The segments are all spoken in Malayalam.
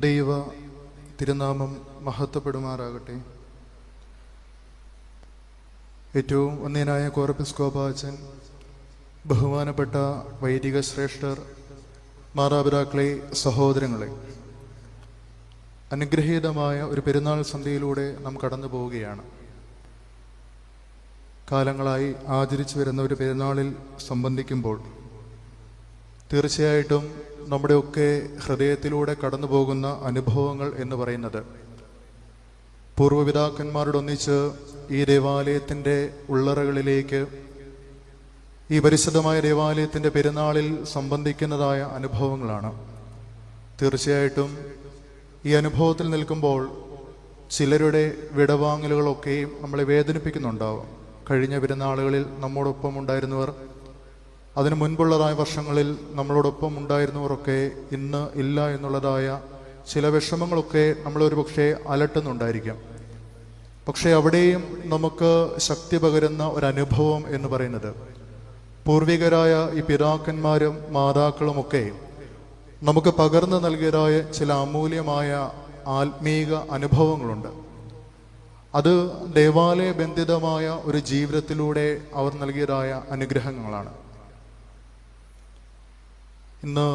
ദൈവ തിരുനാമം മഹത്വപ്പെടുമാറാകട്ടെ. ഏറ്റവും വന്യനായ കോറപ്പിസ്കോപ്പാച്ചൻ, ബഹുമാനപ്പെട്ട വൈദിക ശ്രേഷ്ഠർ, മാതാപിതാക്കളെ, സഹോദരങ്ങളെ, അനുഗ്രഹീതമായ ഒരു പെരുന്നാൾ സന്ധ്യയിലൂടെ നാം കടന്നു പോവുകയാണ്. കാലങ്ങളായി ആചരിച്ചു വരുന്ന ഒരു പെരുന്നാളിൽ സംബന്ധിക്കുമ്പോൾ തീർച്ചയായിട്ടും നമ്മുടെയൊക്കെ ഹൃദയത്തിലൂടെ കടന്നു പോകുന്ന അനുഭവങ്ങൾ എന്ന് പറയുന്നത് പൂർവ്വപിതാക്കന്മാരോടൊന്നിച്ച് ഈ ദേവാലയത്തിൻ്റെ ഉള്ളറകളിലേക്ക്, ഈ പരിശുദ്ധമായ ദേവാലയത്തിൻ്റെ പെരുന്നാളിൽ സംബന്ധിക്കുന്നതായ അനുഭവങ്ങളാണ്. തീർച്ചയായിട്ടും ഈ അനുഭവത്തിൽ നിൽക്കുമ്പോൾ ചിലരുടെ വിടവാങ്ങലുകളൊക്കെയും നമ്മളെ വേദനിപ്പിക്കുന്നുണ്ടാവും. കഴിഞ്ഞ പെരുന്നാളുകളിൽ നമ്മോടൊപ്പം ഉണ്ടായിരുന്നവർ, അതിനു മുൻപുള്ളതായ വർഷങ്ങളിൽ നമ്മളോടൊപ്പം ഉണ്ടായിരുന്നവരൊക്കെ ഇന്ന് ഇല്ല എന്നുള്ളതായ ചില വിഷമങ്ങളൊക്കെ നമ്മളൊരു പക്ഷേ അലട്ടുന്നുണ്ടായിരിക്കാം. പക്ഷേ അവിടെയും നമുക്ക് ശക്തി പകരുന്ന ഒരനുഭവം എന്ന് പറയുന്നത് പൂർവികരായ ഈ പിതാക്കന്മാരും മാതാക്കളുമൊക്കെ നമുക്ക് പകർന്നു നൽകിയതായ ചില അമൂല്യമായ ആത്മീക അനുഭവങ്ങളുണ്ട്. അത് ദേവാലയ ബന്ധിതമായ ഒരു ജീവിതത്തിലൂടെ അവർ നൽകിയതായ അനുഗ്രഹങ്ങളാണ്. ഇന്ന്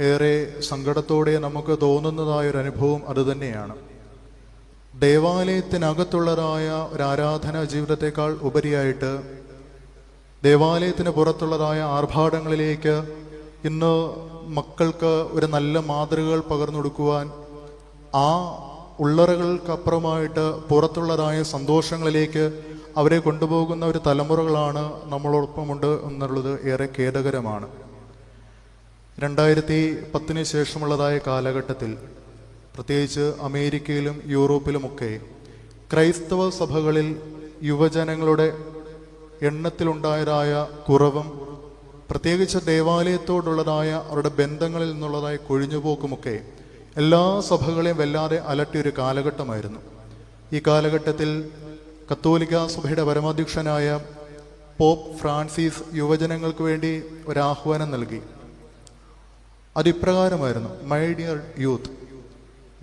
ഏറെ സങ്കടത്തോടെ നമുക്ക് തോന്നുന്നതായ ഒരു അനുഭവം അതുതന്നെയാണ്. ദേവാലയത്തിനകത്തുള്ളതായ ഒരു ആരാധനാ ജീവിതത്തെക്കാൾ ഉപരിയായിട്ട് ദേവാലയത്തിന് പുറത്തുള്ളതായ ആർഭാടങ്ങളിലേക്ക് ഇന്ന് മക്കൾക്ക് ഒരു നല്ല മാതൃകകൾ പകർന്നു കൊടുക്കുവാൻ, ആ ഉള്ളറകൾക്കപ്പുറമായിട്ട് പുറത്തുള്ളതായ സന്തോഷങ്ങളിലേക്ക് അവരെ കൊണ്ടുപോകുന്ന ഒരു തലമുറകളാണ് നമ്മളോടൊപ്പമുണ്ട് എന്നുള്ളത് ഏറെ ഖേദകരമാണ്. 2010 ശേഷമുള്ളതായ കാലഘട്ടത്തിൽ, പ്രത്യേകിച്ച് അമേരിക്കയിലും യൂറോപ്പിലുമൊക്കെ ക്രൈസ്തവ സഭകളിൽ യുവജനങ്ങളുടെ എണ്ണത്തിലുണ്ടായതായ കുറവും, പ്രത്യേകിച്ച് ദേവാലയത്തോടുള്ളതായ അവരുടെ ബന്ധങ്ങളിൽ നിന്നുള്ളതായ കൊഴിഞ്ഞുപോക്കുമൊക്കെ എല്ലാ സഭകളെയും വല്ലാതെ അലട്ടിയൊരു കാലഘട്ടമായിരുന്നു. ഈ കാലഘട്ടത്തിൽ കത്തോലിക്ക സഭയുടെ പരമാധ്യക്ഷനായ പോപ്പ് ഫ്രാൻസിസ് യുവജനങ്ങൾക്ക് വേണ്ടി ഒരാഹ്വാനം നൽകി. അതിപ്രകാരമായിരുന്നു: my dear youth,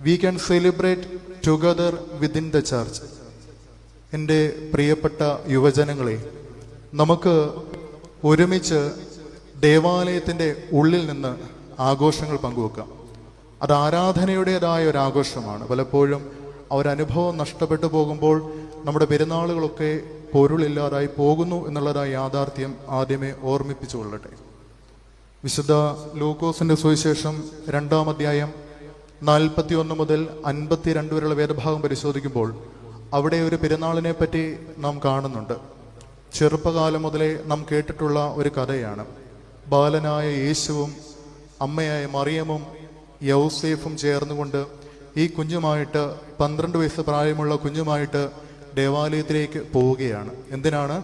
we can celebrate together within the church. എൻ്റെ പ്രിയപ്പെട്ട യുവജനങ്ങളെ, നമുക്ക് ഒരുമിച്ച് ദേവാലയത്തിൻ്റെ ഉള്ളിൽ നിന്ന് ആഘോഷങ്ങൾ പങ്കുവെക്കാം. അത് ആരാധനയുടേതായ ഒരു ആഘോഷമാണ്. പലപ്പോഴും അവരനുഭവം നഷ്ടപ്പെട്ടു പോകുമ്പോൾ നമ്മുടെ പെരുന്നാളുകളൊക്കെ പൊരുളില്ലാതായി പോകുന്നു എന്നുള്ളതായ യാഥാർത്ഥ്യം ആദ്യമേ ഓർമ്മിപ്പിച്ചു കൊള്ളട്ടെ. വിശുദ്ധ ലൂക്കോസിന്റെ സുവിശേഷം 2-ാം അധ്യായം 41 മുതൽ 52 വരെയുള്ള വേദഭാഗം പരിശോധിക്കുമ്പോൾ അവിടെ ഒരു പെരുന്നാളിനെ പറ്റി നാം കാണുന്നുണ്ട്. ചെറുപ്പകാലം മുതലേ നാം കേട്ടിട്ടുള്ള ഒരു കഥയാണ്. ബാലനായ യേശുവും അമ്മയായ മറിയമും യൗസേഫും ചേർന്നുകൊണ്ട് ഈ കുഞ്ഞുമായിട്ട്, 12 വയസ്സ് പ്രായമുള്ള കുഞ്ഞുമായിട്ട് ദേവാലയത്തിലേക്ക് പോവുകയാണ്. എന്തിനാണ്?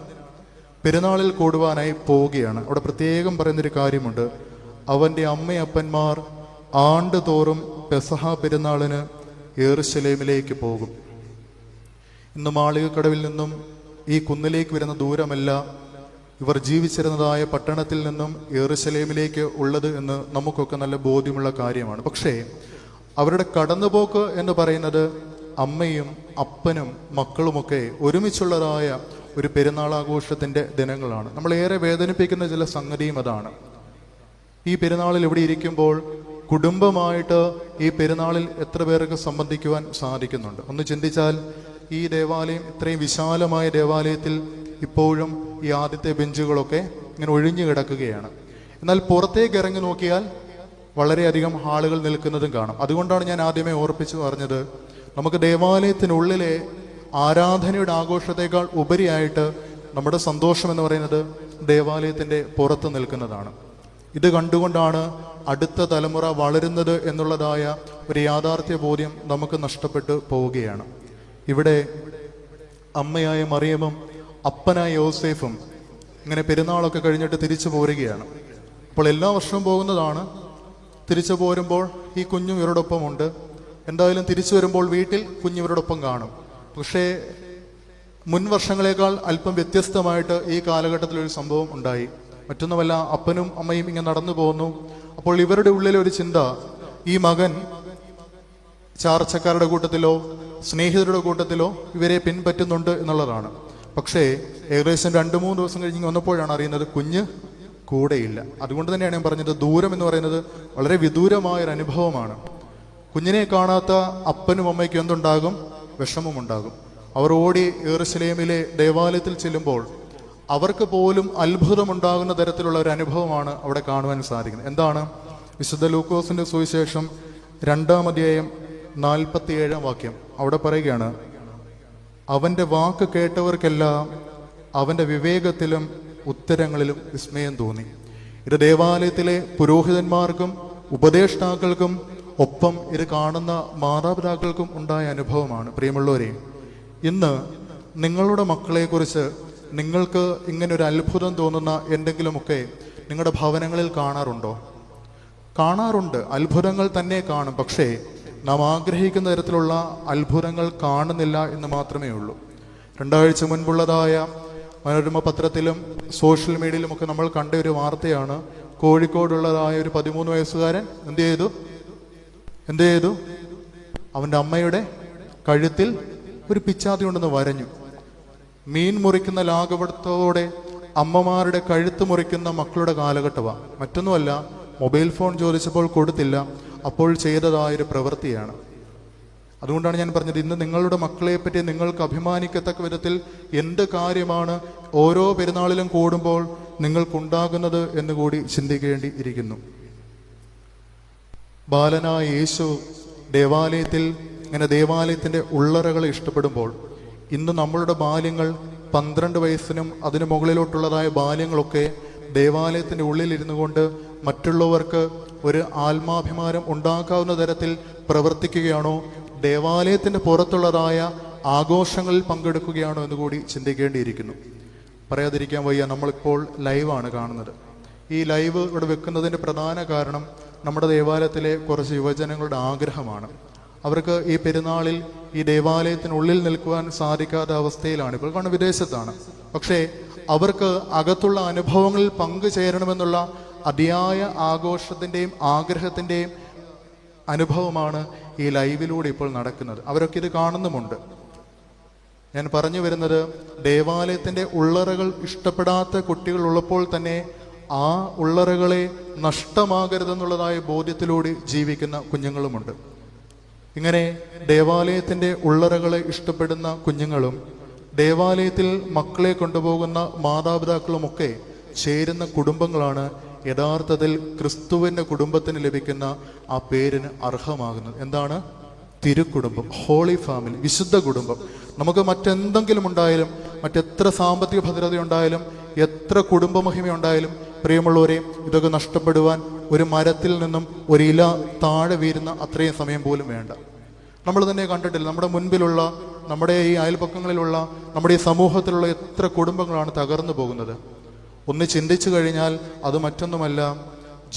പെരുന്നാളിൽ കൂടുവാനായി പോവുകയാണ്. അവിടെ പ്രത്യേകം പറയുന്നൊരു കാര്യമുണ്ട്: അവൻ്റെ അമ്മയപ്പന്മാർ ആണ്ടുതോറും പെസഹ പെരുന്നാളിന് യെരുശലേമിലേക്ക് പോകും. ഇന്ന് മാളികക്കടവിൽ നിന്നും ഈ കുന്നിലേക്ക് വരുന്ന ദൂരമല്ല ഇവർ ജീവിച്ചിരുന്നതായ പട്ടണത്തിൽ നിന്നും യെരുശലേമിലേക്ക് ഉള്ളത് എന്ന് നമുക്കൊക്കെ നല്ല ബോധ്യമുള്ള കാര്യമാണ്. പക്ഷേ അവരുടെ കടന്നുപോക്ക് എന്ന് പറയുന്നത് അമ്മയും അപ്പനും മക്കളുമൊക്കെ ഒരുമിച്ചുള്ളതായ ഒരു പെരുന്നാളാഘോഷത്തിൻ്റെ ദിനങ്ങളാണ്. നമ്മളേറെ വേദനിപ്പിക്കുന്ന ചില സംഗതിയും അതാണ്. ഈ പെരുന്നാളിൽ ഇവിടെ ഇരിക്കുമ്പോൾ കുടുംബമായിട്ട് ഈ പെരുന്നാളിൽ എത്ര പേർക്ക് സംബന്ധിക്കുവാൻ സാധിക്കുന്നുണ്ട്? ഒന്ന് ചിന്തിച്ചാൽ, ഈ ദേവാലയം, ഇത്രയും വിശാലമായ ദേവാലയത്തിൽ ഇപ്പോഴും ഈ ആദ്യത്തെ ബെഞ്ചുകളൊക്കെ ഇങ്ങനെ ഒഴിഞ്ഞു കിടക്കുകയാണ്. എന്നാൽ പുറത്തേക്ക് ഇറങ്ങി നോക്കിയാൽ വളരെയധികം ആളുകൾ നിൽക്കുന്നതും കാണാം. അതുകൊണ്ടാണ് ഞാൻ ആദ്യമേ ഓർപ്പിച്ചു പറഞ്ഞത്, നമുക്ക് ദേവാലയത്തിനുള്ളിലെ ആരാധനയുടെ ആഘോഷത്തെക്കാൾ ഉപരിയായിട്ട് നമ്മുടെ സന്തോഷം എന്ന് പറയുന്നത് ദേവാലയത്തിൻ്റെ പുറത്ത് നിൽക്കുന്നതാണ്. ഇത് കണ്ടുകൊണ്ടാണ് അടുത്ത തലമുറ വളരുന്നത് എന്നുള്ളതായ ഒരു യാഥാർത്ഥ്യ ബോധ്യം നമുക്ക് നഷ്ടപ്പെട്ടു പോവുകയാണ്. ഇവിടെ അമ്മയായ മറിയമും അപ്പനായ യോസേഫും ഇങ്ങനെ പെരുന്നാളൊക്കെ കഴിഞ്ഞിട്ട് തിരിച്ചു പോരുകയാണ്. അപ്പോൾ എല്ലാ വർഷവും പോകുന്നതാണ്. തിരിച്ചു പോരുമ്പോൾ ഈ കുഞ്ഞും ഇവരോടൊപ്പം ഉണ്ട്. എന്തായാലും തിരിച്ചു വരുമ്പോൾ വീട്ടിൽ കുഞ്ഞിവരോടൊപ്പം കാണും. പക്ഷേ മുൻ വർഷങ്ങളെക്കാൾ അല്പം വ്യത്യസ്തമായിട്ട് ഈ കാലഘട്ടത്തിലൊരു സംഭവം ഉണ്ടായി. മറ്റൊന്നുമല്ല, അപ്പനും അമ്മയും ഇങ്ങനെ നടന്നു പോകുന്നു. അപ്പോൾ ഇവരുടെ ഉള്ളിലൊരു ചിന്ത, ഈ മകൻ ചാർച്ചക്കാരുടെ കൂട്ടത്തിലോ സ്നേഹിതരുടെ കൂട്ടത്തിലോ ഇവരെ പിൻപറ്റുന്നുണ്ട് എന്നുള്ളതാണ്. പക്ഷേ ഏകദേശം 2-3 ദിവസം കഴിഞ്ഞ് വന്നപ്പോഴാണ് അറിയുന്നത് കുഞ്ഞ് കൂടെയില്ല. അതുകൊണ്ട് തന്നെയാണ് ഞാൻ പറഞ്ഞത്, ദൂരം എന്ന് പറയുന്നത് വളരെ വിദൂരമായൊരു അനുഭവമാണ്. കുഞ്ഞിനെ കാണാത്ത അപ്പനും അമ്മയ്ക്കും എന്തുണ്ടാകും? വിഷമമുണ്ടാകും. അവർ ഓടി യെരൂശലേമിലെ ദേവാലയത്തിൽ ചെല്ലുമ്പോൾ അവർക്ക് പോലും അത്ഭുതമുണ്ടാകുന്ന തരത്തിലുള്ള ഒരു അനുഭവമാണ് അവിടെ കാണുവാൻ സാധിക്കുന്നത്. എന്താണ്? വിശുദ്ധ ലൂക്കോസിന്റെ സുവിശേഷം 2-ാം അധ്യായം 47-ാം വാക്യം. അവിടെ പറയുകയാണ്, അവന്റെ വാക്ക് കേട്ടവർക്കെല്ലാം അവന്റെ വിവേകത്തിലും ഉത്തരങ്ങളിലും വിസ്മയം തോന്നി. ഇത് ദേവാലയത്തിലെ പുരോഹിതന്മാർക്കും ഉപദേഷ്ടാക്കൾക്കും ഒപ്പം ഇത് കാണുന്ന മാതാപിതാക്കൾക്കും ഉണ്ടായ അനുഭവമാണ്. പ്രിയമുള്ളവരെ, ഇന്ന് നിങ്ങളുടെ മക്കളെക്കുറിച്ച് നിങ്ങൾക്ക് ഇങ്ങനെ ഒരു അത്ഭുതം തോന്നുന്ന എന്തെങ്കിലുമൊക്കെ നിങ്ങളുടെ ഭവനങ്ങളിൽ കാണാറുണ്ടോ? കാണാറുണ്ട്, അത്ഭുതങ്ങൾ തന്നെ കാണും. പക്ഷേ നാം ആഗ്രഹിക്കുന്ന തരത്തിലുള്ള അത്ഭുതങ്ങൾ കാണുന്നില്ല എന്ന് മാത്രമേ ഉള്ളൂ. 2 ആഴ്ച മുൻപുള്ളതായ മനോരമ പത്രത്തിലും സോഷ്യൽ മീഡിയയിലുമൊക്കെ നമ്മൾ കണ്ട ഒരു വാർത്തയാണ്. കോഴിക്കോടുള്ളതായ ഒരു 13 വയസ്സുകാരൻ എന്ത് ചെയ്തു? അവൻ്റെ അമ്മയുടെ കഴുത്തിൽ ഒരു പിച്ചാത്തി കൊണ്ടെന്ന് വരഞ്ഞു. മീൻ മുറിക്കുന്ന ലാഘവത്തോടെ അമ്മമാരുടെ കഴുത്ത് മുറിക്കുന്ന മക്കളുടെ കാലഘട്ടമാണ്. മറ്റൊന്നുമല്ല, മൊബൈൽ ഫോൺ ചോദിച്ചപ്പോൾ കൊടുത്തില്ല, അപ്പോൾ ചെയ്തതായൊരു പ്രവൃത്തിയാണ്. അതുകൊണ്ടാണ് ഞാൻ പറഞ്ഞത്, ഇന്ന് നിങ്ങളുടെ മക്കളെ പറ്റി നിങ്ങൾക്ക് അഭിമാനിക്കത്തക്ക വിധത്തിൽ എന്ത് കാര്യമാണ് ഓരോ പെരുന്നാളിലും കൂടുമ്പോൾ നിങ്ങൾക്കുണ്ടാകുന്നത് എന്ന് കൂടി ചിന്തിക്കേണ്ടി ഇരിക്കുന്നു. ബാലനായ യേശു ദേവാലയത്തിൽ ഇങ്ങനെ ദേവാലയത്തിൻ്റെ ഉള്ളറകളെ ഇഷ്ടപ്പെടുമ്പോൾ ഇന്ന് നമ്മളുടെ ബാല്യങ്ങൾ 12 വയസ്സിനും അതിനു മുകളിലോട്ടുള്ളതായ ബാല്യങ്ങളൊക്കെ ദേവാലയത്തിൻ്റെ ഉള്ളിലിരുന്നു കൊണ്ട് മറ്റുള്ളവർക്ക് ഒരു ആത്മാഭിമാനം ഉണ്ടാക്കാവുന്ന തരത്തിൽ പ്രവർത്തിക്കുകയാണോ, ദേവാലയത്തിൻ്റെ പുറത്തുള്ളതായ ആഘോഷങ്ങളിൽ പങ്കെടുക്കുകയാണോ എന്ന് കൂടി ചിന്തിക്കേണ്ടിയിരിക്കുന്നു. പറയാതിരിക്കാൻ വയ്യ, നമ്മളിപ്പോൾ ലൈവാണ് കാണുന്നത്. ഈ ലൈവ് ഇവിടെ വെക്കുന്നതിൻ്റെ പ്രധാന കാരണം നമ്മുടെ ദേവാലയത്തിലെ കുറച്ച് യുവജനങ്ങളുടെ ആഗ്രഹമാണ്. അവർക്ക് ഈ പെരുന്നാളിൽ ഈ ദേവാലയത്തിനുള്ളിൽ നിൽക്കുവാൻ സാധിക്കാത്ത അവസ്ഥയിലാണ്. ഇപ്പോൾ കാരണം വിദേശത്താണ്. പക്ഷേ അവർക്ക് അകത്തുള്ള അനുഭവങ്ങളിൽ പങ്കുചേരണമെന്നുള്ള അതിയായ ആഘോഷത്തിൻ്റെയും ആഗ്രഹത്തിൻ്റെയും അനുഭവമാണ് ഈ ലൈവിലൂടെ ഇപ്പോൾ നടക്കുന്നത്. അവരൊക്കെ ഇത് കാണുന്നുമുണ്ട്. ഞാൻ പറഞ്ഞു വരുന്നത്, ദേവാലയത്തിൻ്റെ ഉള്ളറകൾ ഇഷ്ടപ്പെടാത്ത കുട്ടികൾ ഉള്ളപ്പോൾ തന്നെ ആ ഉള്ളറകളെ നഷ്ടമാകരുതെന്നുള്ളതായ ബോധ്യത്തിലൂടെ ജീവിക്കുന്ന കുഞ്ഞുങ്ങളുമുണ്ട്. ഇങ്ങനെ ദേവാലയത്തിൻ്റെ ഉള്ളറകളെ ഇഷ്ടപ്പെടുന്ന കുഞ്ഞുങ്ങളും ദേവാലയത്തിൽ മക്കളെ കൊണ്ടുപോകുന്ന മാതാപിതാക്കളുമൊക്കെ ചേരുന്ന കുടുംബങ്ങളാണ് യഥാർത്ഥത്തിൽ ക്രിസ്തുവിൻ്റെ കുടുംബത്തിന് ലഭിക്കുന്ന ആ പേരിന് അർഹമാകുന്നത്. എന്താണ്? തിരുക്കുടുംബം, ഹോളി ഫാമിലി, വിശുദ്ധ കുടുംബം. നമുക്ക് മറ്റെന്തെങ്കിലും ഉണ്ടായാലും, മറ്റെത്ര സാമ്പത്തിക ഭദ്രത ഉണ്ടായാലും, എത്ര കുടുംബമഹിമയുണ്ടായാലും, പ്രിയമുള്ളവരെ, ഇതൊക്കെ നഷ്ടപ്പെടുവാൻ ഒരു മരത്തിൽ നിന്നും ഒരു ഇല താഴെ വീരുന്ന അത്രയും സമയം പോലും വേണ്ട. നമ്മൾ തന്നെ കണ്ടിട്ടില്ല, നമ്മുടെ മുൻപിലുള്ള, നമ്മുടെ ഈ അയൽപക്കങ്ങളിലുള്ള, നമ്മുടെ ഈ സമൂഹത്തിലുള്ള എത്ര കുടുംബങ്ങളാണ് തകർന്നു പോകുന്നത്. ഒന്ന് ചിന്തിച്ചു കഴിഞ്ഞാൽ അത് മറ്റൊന്നുമല്ല,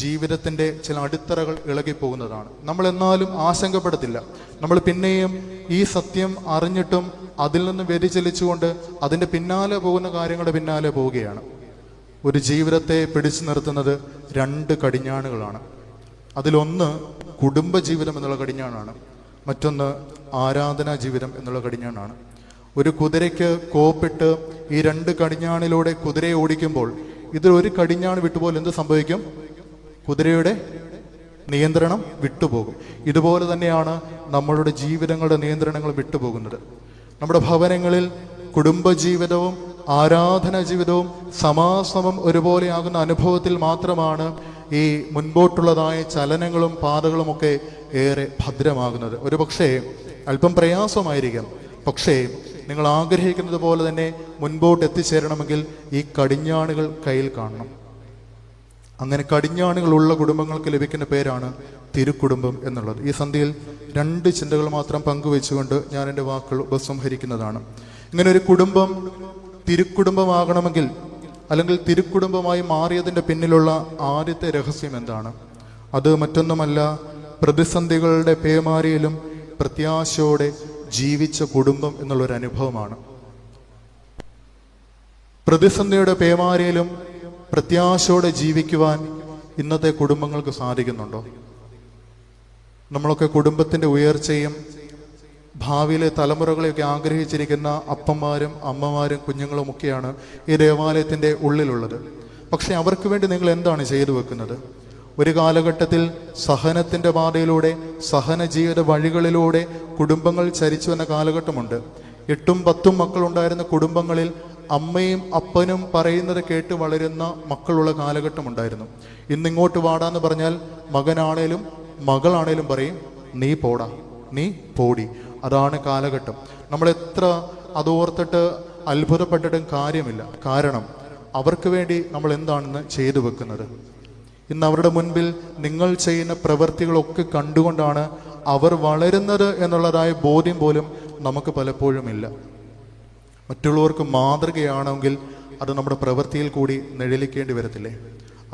ജീവിതത്തിൻ്റെ ചില അടിത്തറകൾ ഇളകിപ്പോകുന്നതാണ്. നമ്മൾ എന്നാലും ആശങ്കപ്പെടത്തില്ല. നമ്മൾ പിന്നെയും ഈ സത്യം അറിഞ്ഞിട്ടും അതിൽ നിന്ന് വ്യതിചലിച്ചുകൊണ്ട് അതിൻ്റെ പിന്നാലെ പോകുന്ന കാര്യങ്ങളുടെ പിന്നാലെ പോവുകയാണ്. ഒരു ജീവിതത്തെ പിടിച്ചു നിർത്തുന്നത് 2 കടിഞ്ഞാണുകളാണ്. അതിലൊന്ന് കുടുംബജീവിതം എന്നുള്ള കടിഞ്ഞാണാണ്, മറ്റൊന്ന് ആരാധനാ ജീവിതം എന്നുള്ള കടിഞ്ഞാണാണ്. ഒരു കുതിരയ്ക്ക് കോപ്പിട്ട് ഈ 2 കടിഞ്ഞാണിലൂടെ കുതിരയെ ഓടിക്കുമ്പോൾ ഇതിലൊരു കടിഞ്ഞാണ് വിട്ടുപോലെ എന്ത് സംഭവിക്കും? കുതിരയുടെ നിയന്ത്രണം വിട്ടുപോകും. ഇതുപോലെ തന്നെയാണ് നമ്മളുടെ ജീവിതങ്ങളുടെ നിയന്ത്രണങ്ങൾ വിട്ടുപോകുന്നത്. നമ്മുടെ ഭവനങ്ങളിൽ കുടുംബജീവിതവും ആരാധനാ ജീവിതവും സമാസമം ഒരുപോലെയാകുന്ന അനുഭവത്തിൽ മാത്രമാണ് ഈ മുൻപോട്ടുള്ളതായ ചലനങ്ങളും പാതകളുമൊക്കെ ഏറെ ഭദ്രമാകുന്നത്. ഒരു പക്ഷേ അല്പം പ്രയാസമായിരിക്കാം, പക്ഷേ നിങ്ങൾ ആഗ്രഹിക്കുന്നത് പോലെ തന്നെ മുൻപോട്ട് എത്തിച്ചേരണമെങ്കിൽ ഈ കടിഞ്ഞാണുകൾ കയ്യിൽ കാണണം. അങ്ങനെ കടിഞ്ഞാണുകളുള്ള കുടുംബങ്ങൾക്ക് ലഭിക്കുന്ന പേരാണ് തിരുക്കുടുംബം എന്നുള്ളത്. ഈ സന്ധ്യയിൽ 2 ചിന്തകൾ മാത്രം പങ്കുവെച്ചുകൊണ്ട് ഞാൻ എൻ്റെ വാക്കുകൾ ഉപസംഹരിക്കുന്നതാണ്. ഇങ്ങനെ ഒരു കുടുംബം തിരുക്കുടുംബമാകണമെങ്കിൽ, അല്ലെങ്കിൽ തിരുക്കുടുംബമായി മാറിയതിൻ്റെ പിന്നിലുള്ള ആദ്യത്തെ രഹസ്യം എന്താണ്? അത് മറ്റൊന്നുമല്ല, പ്രതിസന്ധികളുടെ പേമാരിയിലും പ്രത്യാശയോടെ ജീവിച്ച കുടുംബം എന്നുള്ളൊരു അനുഭവമാണ്. പ്രതിസന്ധിയുടെ പേമാരിയിലും പ്രത്യാശയോടെ ജീവിക്കുവാൻ ഇന്നത്തെ കുടുംബങ്ങൾക്ക് സാധിക്കുന്നുണ്ടോ? നമ്മളൊക്കെ കുടുംബത്തിൻ്റെ ഉയർച്ചയും ഭാവിയിലെ തലമുറകളെയൊക്കെ ആഗ്രഹിച്ചിരിക്കുന്ന അപ്പന്മാരും അമ്മമാരും കുഞ്ഞുങ്ങളുമൊക്കെയാണ് ഈ ദേവാലയത്തിൻ്റെ ഉള്ളിലുള്ളത്. പക്ഷെ അവർക്ക് വേണ്ടി നിങ്ങൾ എന്താണ് ചെയ്തു വെക്കുന്നത്? ഒരു കാലഘട്ടത്തിൽ സഹനത്തിൻ്റെ പാതയിലൂടെ, സഹന ജീവിത വഴികളിലൂടെ കുടുംബങ്ങൾ ചരിച്ചു വന്ന കാലഘട്ടമുണ്ട്. 8ഉം 10ഉം മക്കളുണ്ടായിരുന്ന കുടുംബങ്ങളിൽ അമ്മയും അപ്പനും പറയുന്നത് കേട്ട് വളരുന്ന മക്കളുള്ള കാലഘട്ടമുണ്ടായിരുന്നു. ഇന്നിങ്ങോട്ട് വാടാന്ന് പറഞ്ഞാൽ മകനാണേലും മകളാണേലും പറയും, നീ പോടാ, നീ പോടി. അതാണ് കാലഘട്ടം. നമ്മളെത്ര അതോർത്തിട്ട് അത്ഭുതപ്പെട്ടിട്ടും കാര്യമില്ല. കാരണം അവർക്ക് വേണ്ടി നമ്മൾ എന്താണെന്ന് ചെയ്തു വെക്കുന്നത്? ഇന്ന് അവരുടെ മുൻപിൽ നിങ്ങൾ ചെയ്യുന്ന പ്രവൃത്തികളൊക്കെ കണ്ടുകൊണ്ടാണ് അവർ വളരുന്നത് എന്നുള്ളതായ ബോധ്യം പോലും നമുക്ക് പലപ്പോഴും ഇല്ല. മറ്റുള്ളവർക്ക് മാതൃകയാണെങ്കിൽ അത് നമ്മുടെ പ്രവൃത്തിയിൽ കൂടി നിഴലിക്കേണ്ടി വരത്തില്ലേ?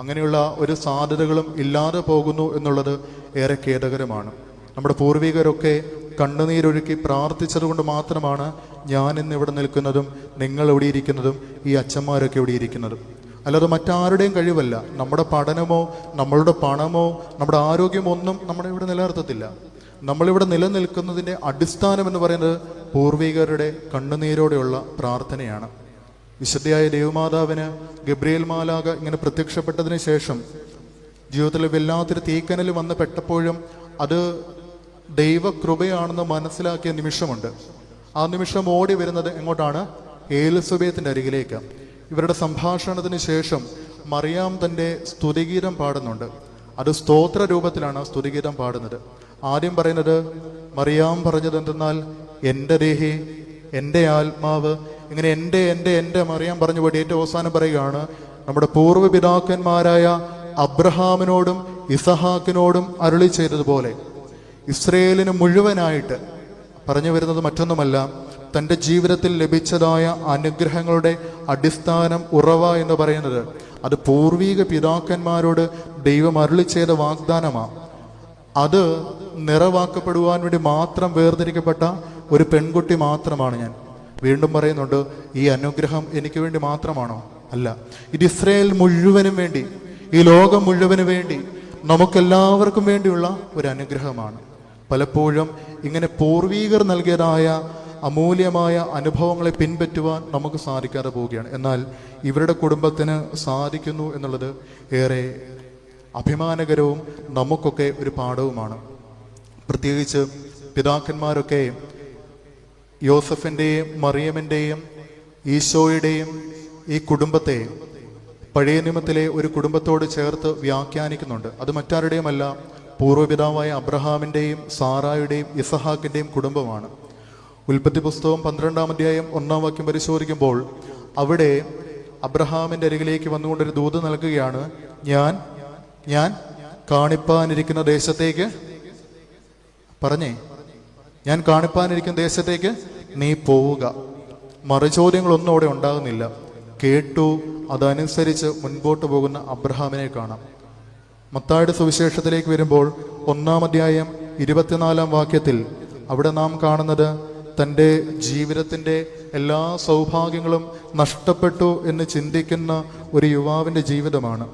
അങ്ങനെയുള്ള ഒരു സാധ്യതകളും ഇല്ലാതെ പോകുന്നു എന്നുള്ളത് ഏറെ ഖേദകരമാണ്. നമ്മുടെ പൂർവികരൊക്കെ കണ്ണുനീരൊഴുക്കി പ്രാർത്ഥിച്ചതുകൊണ്ട് മാത്രമാണ് ഞാൻ ഇന്ന് ഇവിടെ നിൽക്കുന്നതും നിങ്ങൾ എവിടെ ഇരിക്കുന്നതും ഈ അച്ഛന്മാരൊക്കെ ഇവിടെ ഇരിക്കുന്നതും. അല്ലാതെ മറ്റാരുടെയും കഴിവല്ല. നമ്മുടെ പഠനമോ നമ്മളുടെ പണമോ നമ്മുടെ ആരോഗ്യമോ ഒന്നും നമ്മുടെ ഇവിടെ നിലനിർത്തത്തില്ല. നമ്മളിവിടെ നിലനിൽക്കുന്നതിൻ്റെ അടിസ്ഥാനം എന്ന് പറയുന്നത് പൂർവികരുടെ കണ്ണുനീരോടെയുള്ള പ്രാർത്ഥനയാണ്. വിശുദ്ധയായ ദൈവമാതാവിന് ഗബ്രിയേൽ മാലാഖ ഇങ്ങനെ പ്രത്യക്ഷപ്പെട്ടതിന് ശേഷം ജീവിതത്തിൽ വല്ലാത്തൊരു തീക്കനൽ വന്ന് പെട്ടപ്പോഴും അത് ദൈവകൃപയാണെന്ന് മനസ്സിലാക്കിയ നിമിഷമുണ്ട്. ആ നിമിഷം ഓടി വരുന്നത് എങ്ങോട്ടാണ്? എലിസബത്തിൻ്റെ അരികിലേക്ക്. ഇവരുടെ സംഭാഷണത്തിന് ശേഷം മറിയാം തൻ്റെ സ്തുതിഗീതം പാടുന്നുണ്ട്. അത് സ്തോത്ര രൂപത്തിലാണ് സ്തുതിഗീതം പാടുന്നത്. ആദ്യം പറയുന്നത് മറിയാം പറഞ്ഞത് എന്തെന്നാൽ, എൻ്റെ ദേഹി, എൻ്റെ ആത്മാവ്, ഇങ്ങനെ എൻ്റെ മറിയാം പറഞ്ഞു പോയി ഏറ്റവും അവസാനം പറയുകയാണ്, നമ്മുടെ പൂർവ്വപിതാക്കന്മാരായ അബ്രഹാമിനോടും ഇസഹാക്കിനോടും അരുളി ചെയ്തതുപോലെ ഇസ്രയേലിന് മുഴുവനായിട്ട് പറഞ്ഞു വരുന്നത് മറ്റൊന്നുമല്ല, തൻ്റെ ജീവിതത്തിൽ ലഭിച്ചതായ അനുഗ്രഹങ്ങളുടെ അടിസ്ഥാനം ഉറവ എന്ന് പറയുന്നത് അത് പൂർവീക പിതാക്കന്മാരോട് ദൈവം അരുളി ചെയ്ത വാഗ്ദാനമാണ്. അത് നിറവാക്കപ്പെടുവാൻ വേണ്ടി മാത്രം വേർതിരിക്കപ്പെട്ട ഒരു പെൺകുട്ടി മാത്രമാണ് ഞാൻ. വീണ്ടും പറയുന്നുണ്ട്, ഈ അനുഗ്രഹം എനിക്ക് വേണ്ടി മാത്രമാണോ? അല്ല, ഇത് ഇസ്രയേൽ മുഴുവനും വേണ്ടി, ഈ ലോകം മുഴുവന് വേണ്ടി, നമുക്കെല്ലാവർക്കും വേണ്ടിയുള്ള ഒരു അനുഗ്രഹമാണ്. പലപ്പോഴും ഇങ്ങനെ പൂർവീകർ നൽകിയതായ അമൂല്യമായ അനുഭവങ്ങളെ പിൻപറ്റുവാൻ നമുക്ക് സാധിക്കാതെ പോവുകയാണ്. എന്നാൽ ഇവരുടെ കുടുംബത്തിന് സാധിക്കുന്നു എന്നുള്ളത് ഏറെ അഭിമാനകരവും നമുക്കൊക്കെ ഒരു പാഠവുമാണ്. പ്രത്യേകിച്ച് പിതാക്കന്മാരൊക്കെ യോസഫിൻ്റെയും മറിയമിൻ്റെയും ഈശോയുടെയും ഈ കുടുംബത്തെ പഴയ നിയമത്തിലെ ഒരു കുടുംബത്തോട് ചേർത്ത് വ്യാഖ്യാനിക്കുന്നുണ്ട്. അത് മറ്റാരുടെയുമല്ല, പൂർവ്വപിതാവായ അബ്രഹാമിൻ്റെയും സാറായുടെയും ഇസഹാക്കിൻ്റെയും കുടുംബമാണ്. ഉൽപ്പത്തി പുസ്തകം 12-ാം അധ്യായം 1-ാം വാക്യം പരിശോധിക്കുമ്പോൾ അവിടെ അബ്രഹാമിൻ്റെ അരികിലേക്ക് വന്നുകൊണ്ടൊരു ദൂത് നൽകുകയാണ്, ഞാൻ കാണിപ്പാനിരിക്കുന്ന ദേശത്തേക്ക്, പറഞ്ഞേ, ഞാൻ കാണിപ്പാനിരിക്കുന്ന ദേശത്തേക്ക് നീ പോവുക. മറുചോദ്യങ്ങളൊന്നും അവിടെ ഉണ്ടാകുന്നില്ല. കേട്ടു, അതനുസരിച്ച് മുൻപോട്ട് പോകുന്ന അബ്രഹാമിനെ കാണാം. മത്തായിയുടെ സുവിശേഷത്തിലേക്ക് വരുമ്പോൾ 1-ാം അധ്യായം 24-ാം വാക്യത്തിൽ അവിടെ നാം കാണുന്നത് തൻ്റെ ജീവിതത്തിൻ്റെ എല്ലാ സൗഭാഗ്യങ്ങളും നഷ്ടപ്പെട്ടു എന്ന് ചിന്തിക്കുന്ന ഒരു യുവാവിൻ്റെ ജീവിതമാണ്.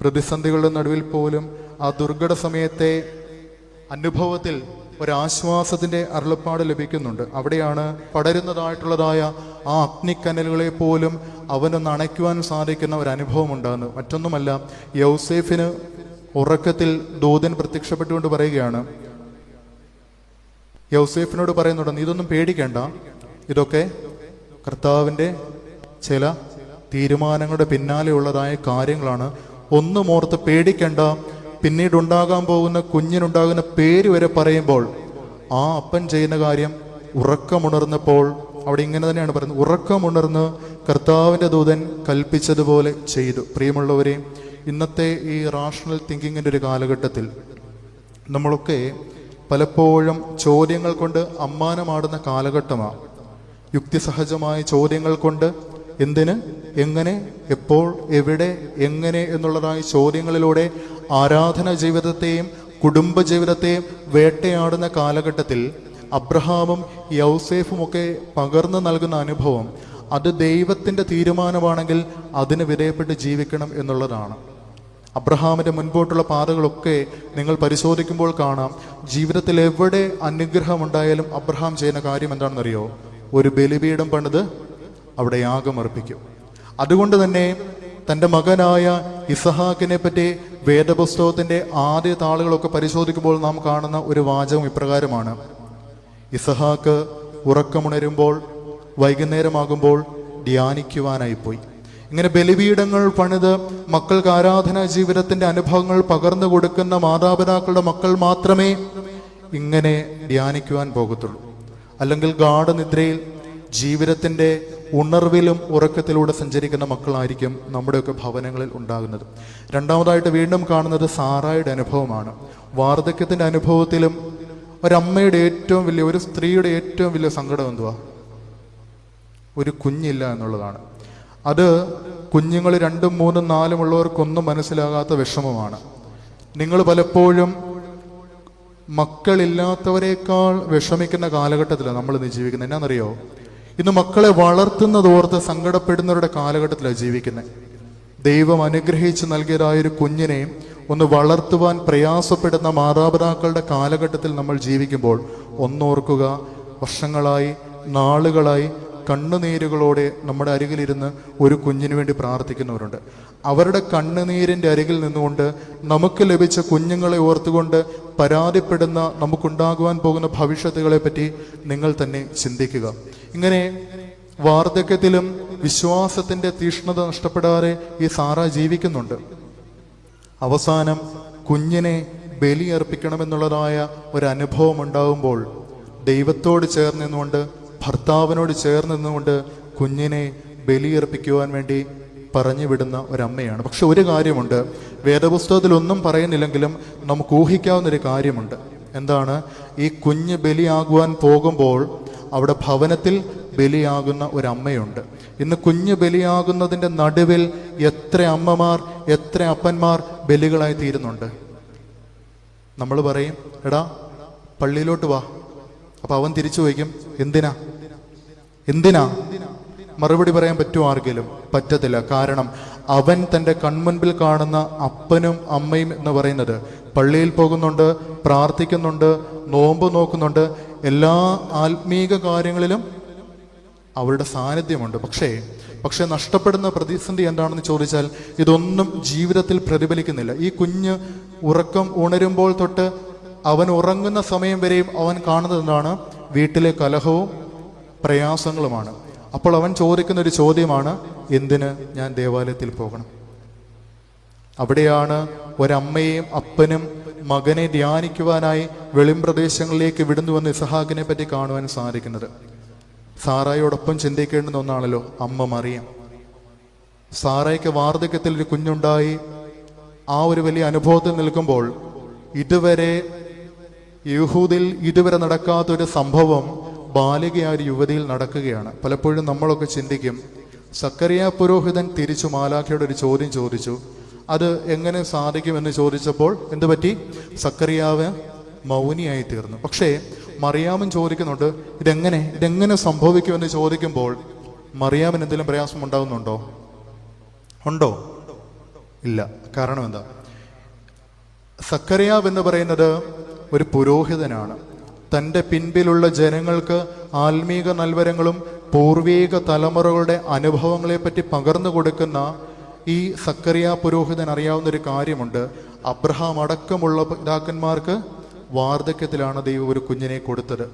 പ്രതിസന്ധികളുടെ നടുവിൽ പോലും ആ ദുർഘട സമയത്തെ അനുഭവത്തിൽ ഒരാശ്വാസത്തിൻ്റെ അരുളപ്പാട് ലഭിക്കുന്നുണ്ട്. അവിടെയാണ് പടരുന്നതായിട്ടുള്ളതായ ആ അഗ്നിക്കനലുകളെ പോലും അവനൊന്ന് അണയ്ക്കുവാൻ സാധിക്കുന്ന ഒരു അനുഭവം ഉണ്ടാകുന്നത്. മറ്റൊന്നുമല്ല, യൗസേഫിന് ഉറക്കത്തിൽ ദൂതൻ പ്രത്യക്ഷപ്പെട്ടുകൊണ്ട് പറയുകയാണ്, യൗസേഫിനോട് പറയുന്നുണ്ട്, നീ ഇതൊന്നും പേടിക്കേണ്ട, ഇതൊക്കെ കർത്താവിൻ്റെ ചില തീരുമാനങ്ങളുടെ പിന്നാലെയുള്ളതായ കാര്യങ്ങളാണ്. ഒന്നും ഓർത്ത് പേടിക്കേണ്ട. പിന്നീട് ഉണ്ടാകാൻ പോകുന്ന കുഞ്ഞിനുണ്ടാകുന്ന പേര് വരെ പറയുമ്പോൾ ആ അപ്പൻ ചെയ്യുന്ന കാര്യം ഉറക്കമുണർന്നപ്പോൾ അവിടെ ഇങ്ങനെ തന്നെയാണ് പറയുന്നത്, ഉറക്കമുണർന്ന് കർത്താവിൻ്റെ ദൂതൻ കൽപ്പിച്ചതുപോലെ ചെയ്തു. പ്രിയമുള്ളവരെ, ഇന്നത്തെ ഈ റാഷണൽ തിങ്കിങ്ങിൻ്റെ ഒരു കാലഘട്ടത്തിൽ നമ്മളൊക്കെ പലപ്പോഴും ചോദ്യങ്ങൾ കൊണ്ട് അമ്മാനമാടുന്ന കാലഘട്ടമാണ്. യുക്തിസഹജമായ ചോദ്യങ്ങൾ കൊണ്ട് എന്തിന്, എങ്ങനെ, എപ്പോൾ, എവിടെ, എങ്ങനെ എന്നുള്ളതായ ചോദ്യങ്ങളിലൂടെ ആരാധന ജീവിതത്തെയും കുടുംബ ജീവിതത്തെയും വേട്ടയാടുന്ന കാലഘട്ടത്തിൽ അബ്രഹാമും യൗസേഫുമൊക്കെ പകർന്നു നൽകുന്ന അനുഭവം അത് ദൈവത്തിൻ്റെ തീരുമാനമാണെങ്കിൽ അതിന് വിധേയപ്പെട്ട് ജീവിക്കണം എന്നുള്ളതാണ്. അബ്രഹാമിൻ്റെ മുൻപോട്ടുള്ള പാതകളൊക്കെ നിങ്ങൾ പരിശോധിക്കുമ്പോൾ കാണാം, ജീവിതത്തിൽ എവിടെ അനുഗ്രഹമുണ്ടായാലും അബ്രഹാം ചെയ്യുന്ന കാര്യം എന്താണെന്നറിയോ? ഒരു ബലിപീഠം പണിത് അവിടെ യാഗമർപ്പിക്കും. അതുകൊണ്ട് തന്നെ തൻ്റെ മകനായ ഇസഹാക്കിനെ പറ്റി വേദപുസ്തകത്തിൻ്റെ ആദ്യ താളുകളൊക്കെ പരിശോധിക്കുമ്പോൾ നാം കാണുന്ന ഒരു വാചകം ഇപ്രകാരമാണ്: ഇസഹാക്ക് ഉറക്കമുണരുമ്പോൾ വൈകുന്നേരമാകുമ്പോൾ ധ്യാനിക്കുവാനായിപ്പോയി. ഇങ്ങനെ ബലിപീഠങ്ങൾ പണിത് മക്കൾക്ക് ആരാധനാ ജീവിതത്തിന്റെ അനുഭവങ്ങൾ പകർന്നു കൊടുക്കുന്ന മാതാപിതാക്കളുടെ മക്കൾ മാത്രമേ ഇങ്ങനെ ധ്യാനിക്കുവാൻ പോകത്തുള്ളൂ. അല്ലെങ്കിൽ ഗാഢനിദ്രയിൽ ജീവിതത്തിന്റെ ഉണർവിലും ഉറക്കത്തിലൂടെ സഞ്ചരിക്കുന്ന മക്കളായിരിക്കും നമ്മുടെയൊക്കെ ഭവനങ്ങളിൽ ഉണ്ടാകുന്നത്. രണ്ടാമതായിട്ട് വീണ്ടും കാണുന്നത് സാറായുടെ അനുഭവമാണ്. വാർദ്ധക്യത്തിന്റെ അനുഭവത്തിലും ഒരമ്മയുടെ ഏറ്റവും വലിയ, ഒരു സ്ത്രീയുടെ ഏറ്റവും വലിയ സങ്കടം എന്തുവാ? ഒരു കുഞ്ഞില്ല എന്നുള്ളതാണ്. അത് കുഞ്ഞുങ്ങൾ 2, 3, 4 ഉള്ളവർക്കൊന്നും മനസ്സിലാകാത്ത വിഷമമാണ്. നിങ്ങൾ പലപ്പോഴും മക്കളില്ലാത്തവരെക്കാൾ വിഷമിക്കുന്ന കാലഘട്ടത്തിലാണ് നമ്മൾ ഇന്ന് ജീവിക്കുന്നത്. എന്നാണെന്നറിയോ? ഇന്ന് മക്കളെ വളർത്തുന്നതോർത്ത് സങ്കടപ്പെടുന്നവരുടെ കാലഘട്ടത്തിലാണ് ജീവിക്കുന്നത്. ദൈവം അനുഗ്രഹിച്ച് നൽകിയതായൊരു കുഞ്ഞിനെ ഒന്ന് വളർത്തുവാൻ പ്രയാസപ്പെടുന്ന മാതാപിതാക്കളുടെ കാലഘട്ടത്തിൽ നമ്മൾ ജീവിക്കുമ്പോൾ ഒന്നോർക്കുക, വർഷങ്ങളായി, നാളുകളായി കണ്ണുനീരുകളോടെ നമ്മുടെ അരികിലിരുന്ന് ഒരു കുഞ്ഞിന് വേണ്ടി പ്രാർത്ഥിക്കുന്നവരുണ്ട്. അവരുടെ കണ്ണുനീരിൻ്റെ അരികിൽ നിന്നുകൊണ്ട് നമുക്ക് ലഭിച്ച കുഞ്ഞുങ്ങളെ ഓർത്തുകൊണ്ട് പരാതിപ്പെടുന്ന നമുക്കുണ്ടാകുവാൻ പോകുന്ന ഭവിഷ്യത്തുകളെ പറ്റി നിങ്ങൾ തന്നെ ചിന്തിക്കുക. ഇങ്ങനെ വാർദ്ധക്യത്തിലും വിശ്വാസത്തിന്റെ തീഷ്ണത നഷ്ടപ്പെടാതെ ഈ സാറ ജീവിക്കുന്നുണ്ട്. അവസാനം കുഞ്ഞിനെ ബലിയർപ്പിക്കണമെന്നുള്ളതായ ഒരു അനുഭവം ഉണ്ടാകുമ്പോൾ ദൈവത്തോട് ചേർന്ന് നിന്നുകൊണ്ട്, ഭർത്താവിനോട് ചേർന്ന് നിന്നുകൊണ്ട് കുഞ്ഞിനെ ബലിയർപ്പിക്കുവാൻ വേണ്ടി പറഞ്ഞു വിടുന്ന ഒരമ്മയാണ്. പക്ഷെ ഒരു കാര്യമുണ്ട്, വേദപുസ്തകത്തിൽ ഒന്നും പറയുന്നില്ലെങ്കിലും നമുക്ക് ഊഹിക്കാവുന്നൊരു കാര്യമുണ്ട്. എന്താണ്? ഈ കുഞ്ഞ് ബലിയാകുവാൻ പോകുമ്പോൾ അവിടെ ഭവനത്തിൽ ബലിയാകുന്ന ഒരമ്മയുണ്ട്. ഇന്ന് കുഞ്ഞ് ബലിയാകുന്നതിൻ്റെ നടുവിൽ എത്ര അമ്മമാർ, എത്ര അപ്പന്മാർ ബലികളായി തീരുന്നുണ്ട്. നമ്മൾ പറയും, എടാ പള്ളിയിലോട്ട് വാ. അപ്പൊ അവൻ തിരിച്ചു വയ്ക്കും, എന്തിനാ? മറുപടി പറയാൻ പറ്റുമോ ആർക്കെങ്കിലും? പറ്റത്തില്ല. കാരണം അവൻ തൻ്റെ കൺമുൻപിൽ കാണുന്ന അപ്പനും അമ്മയും എന്ന് പറയുന്നത് പള്ളിയിൽ പോകുന്നുണ്ട്, പ്രാർത്ഥിക്കുന്നുണ്ട്, നോമ്പ് നോക്കുന്നുണ്ട്, എല്ലാ ആത്മീക കാര്യങ്ങളിലും അവരുടെ സാന്നിധ്യമുണ്ട്. പക്ഷേ നഷ്ടപ്പെടുന്ന പ്രതിസന്ധി എന്താണെന്ന് ചോദിച്ചാൽ ഇതൊന്നും ജീവിതത്തിൽ പ്രതിഫലിക്കുന്നില്ല. ഈ കുഞ്ഞ് ഉറക്കം ഉണരുമ്പോൾ തൊട്ട് അവൻ ഉറങ്ങുന്ന സമയം വരെയും അവൻ കാണുന്നത് എന്താണ്? വീട്ടിലെ കലഹവും പ്രയാസങ്ങളുമാണ്. അപ്പോൾ അവൻ ചോദിക്കുന്ന ഒരു ചോദ്യമാണ്, എന്തിന് ഞാൻ ദേവാലയത്തിൽ പോകണം? അവിടെയാണ് ഒരമ്മയും അപ്പനും മകനെ ധ്യാനിക്കുവാനായി വെളിംപ്രദേശങ്ങളിലേക്ക് വിടുന്നുവെന്ന് ഇസഹാക്കിനെ പറ്റി കാണുവാൻ സാധിക്കുന്നത്. സാറായോടൊപ്പം ചിന്തിക്കേണ്ടുന്ന ഒന്നാണല്ലോ അമ്മ മറിയം. സാറായ്ക്ക് വാർദ്ധക്യത്തിൽ ഒരു കുഞ്ഞുണ്ടായി. ആ ഒരു വലിയ അനുഭവത്തിൽ നിൽക്കുമ്പോൾ ഇതുവരെ യഹൂദിൽ ഇതുവരെ നടക്കാത്തൊരു സംഭവം ബാലികയായ ഒരു യുവതിയിൽ നടക്കുകയാണ്. പലപ്പോഴും നമ്മളൊക്കെ ചിന്തിക്കും, സക്കറിയ പുരോഹിതൻ തിരിച്ചു മാലാഖയോട് ഒരു ചോദ്യം ചോദിച്ചു, അത് എങ്ങനെ സാധിക്കുമെന്ന് ചോദിച്ചപ്പോൾ എന്തു പറ്റി? സക്കറിയാവ് മൗനിയായി തീർന്നു. പക്ഷേ മറിയാമൻ ചോദിക്കുന്നുണ്ട്, ഇതെങ്ങനെ സംഭവിക്കുമെന്ന് ചോദിക്കുമ്പോൾ മറിയാമിന് എന്തെങ്കിലും പ്രയാസം ഉണ്ടാകുന്നുണ്ടോ? ഉണ്ടോ? ഇല്ല. കാരണം എന്താ? സക്കറിയാവ് എന്ന് പറയുന്നത് ഒരു പുരോഹിതനാണ്. തൻ്റെ പിൻപിലുള്ള ജനങ്ങൾക്ക് ആത്മീക നൽവരങ്ങളും പൂർവീക തലമുറകളുടെ അനുഭവങ്ങളെ പറ്റി പകർന്നു കൊടുക്കുന്ന ഈ സക്കറിയ പുരോഹിതൻ അറിയാവുന്ന ഒരു കാര്യമുണ്ട്. അബ്രഹാം അടക്കമുള്ള പിതാക്കന്മാർക്ക് വാർദ്ധക്യത്തിലാണ് ദൈവം ഒരു കുഞ്ഞിനെ കൊടുത്തത്.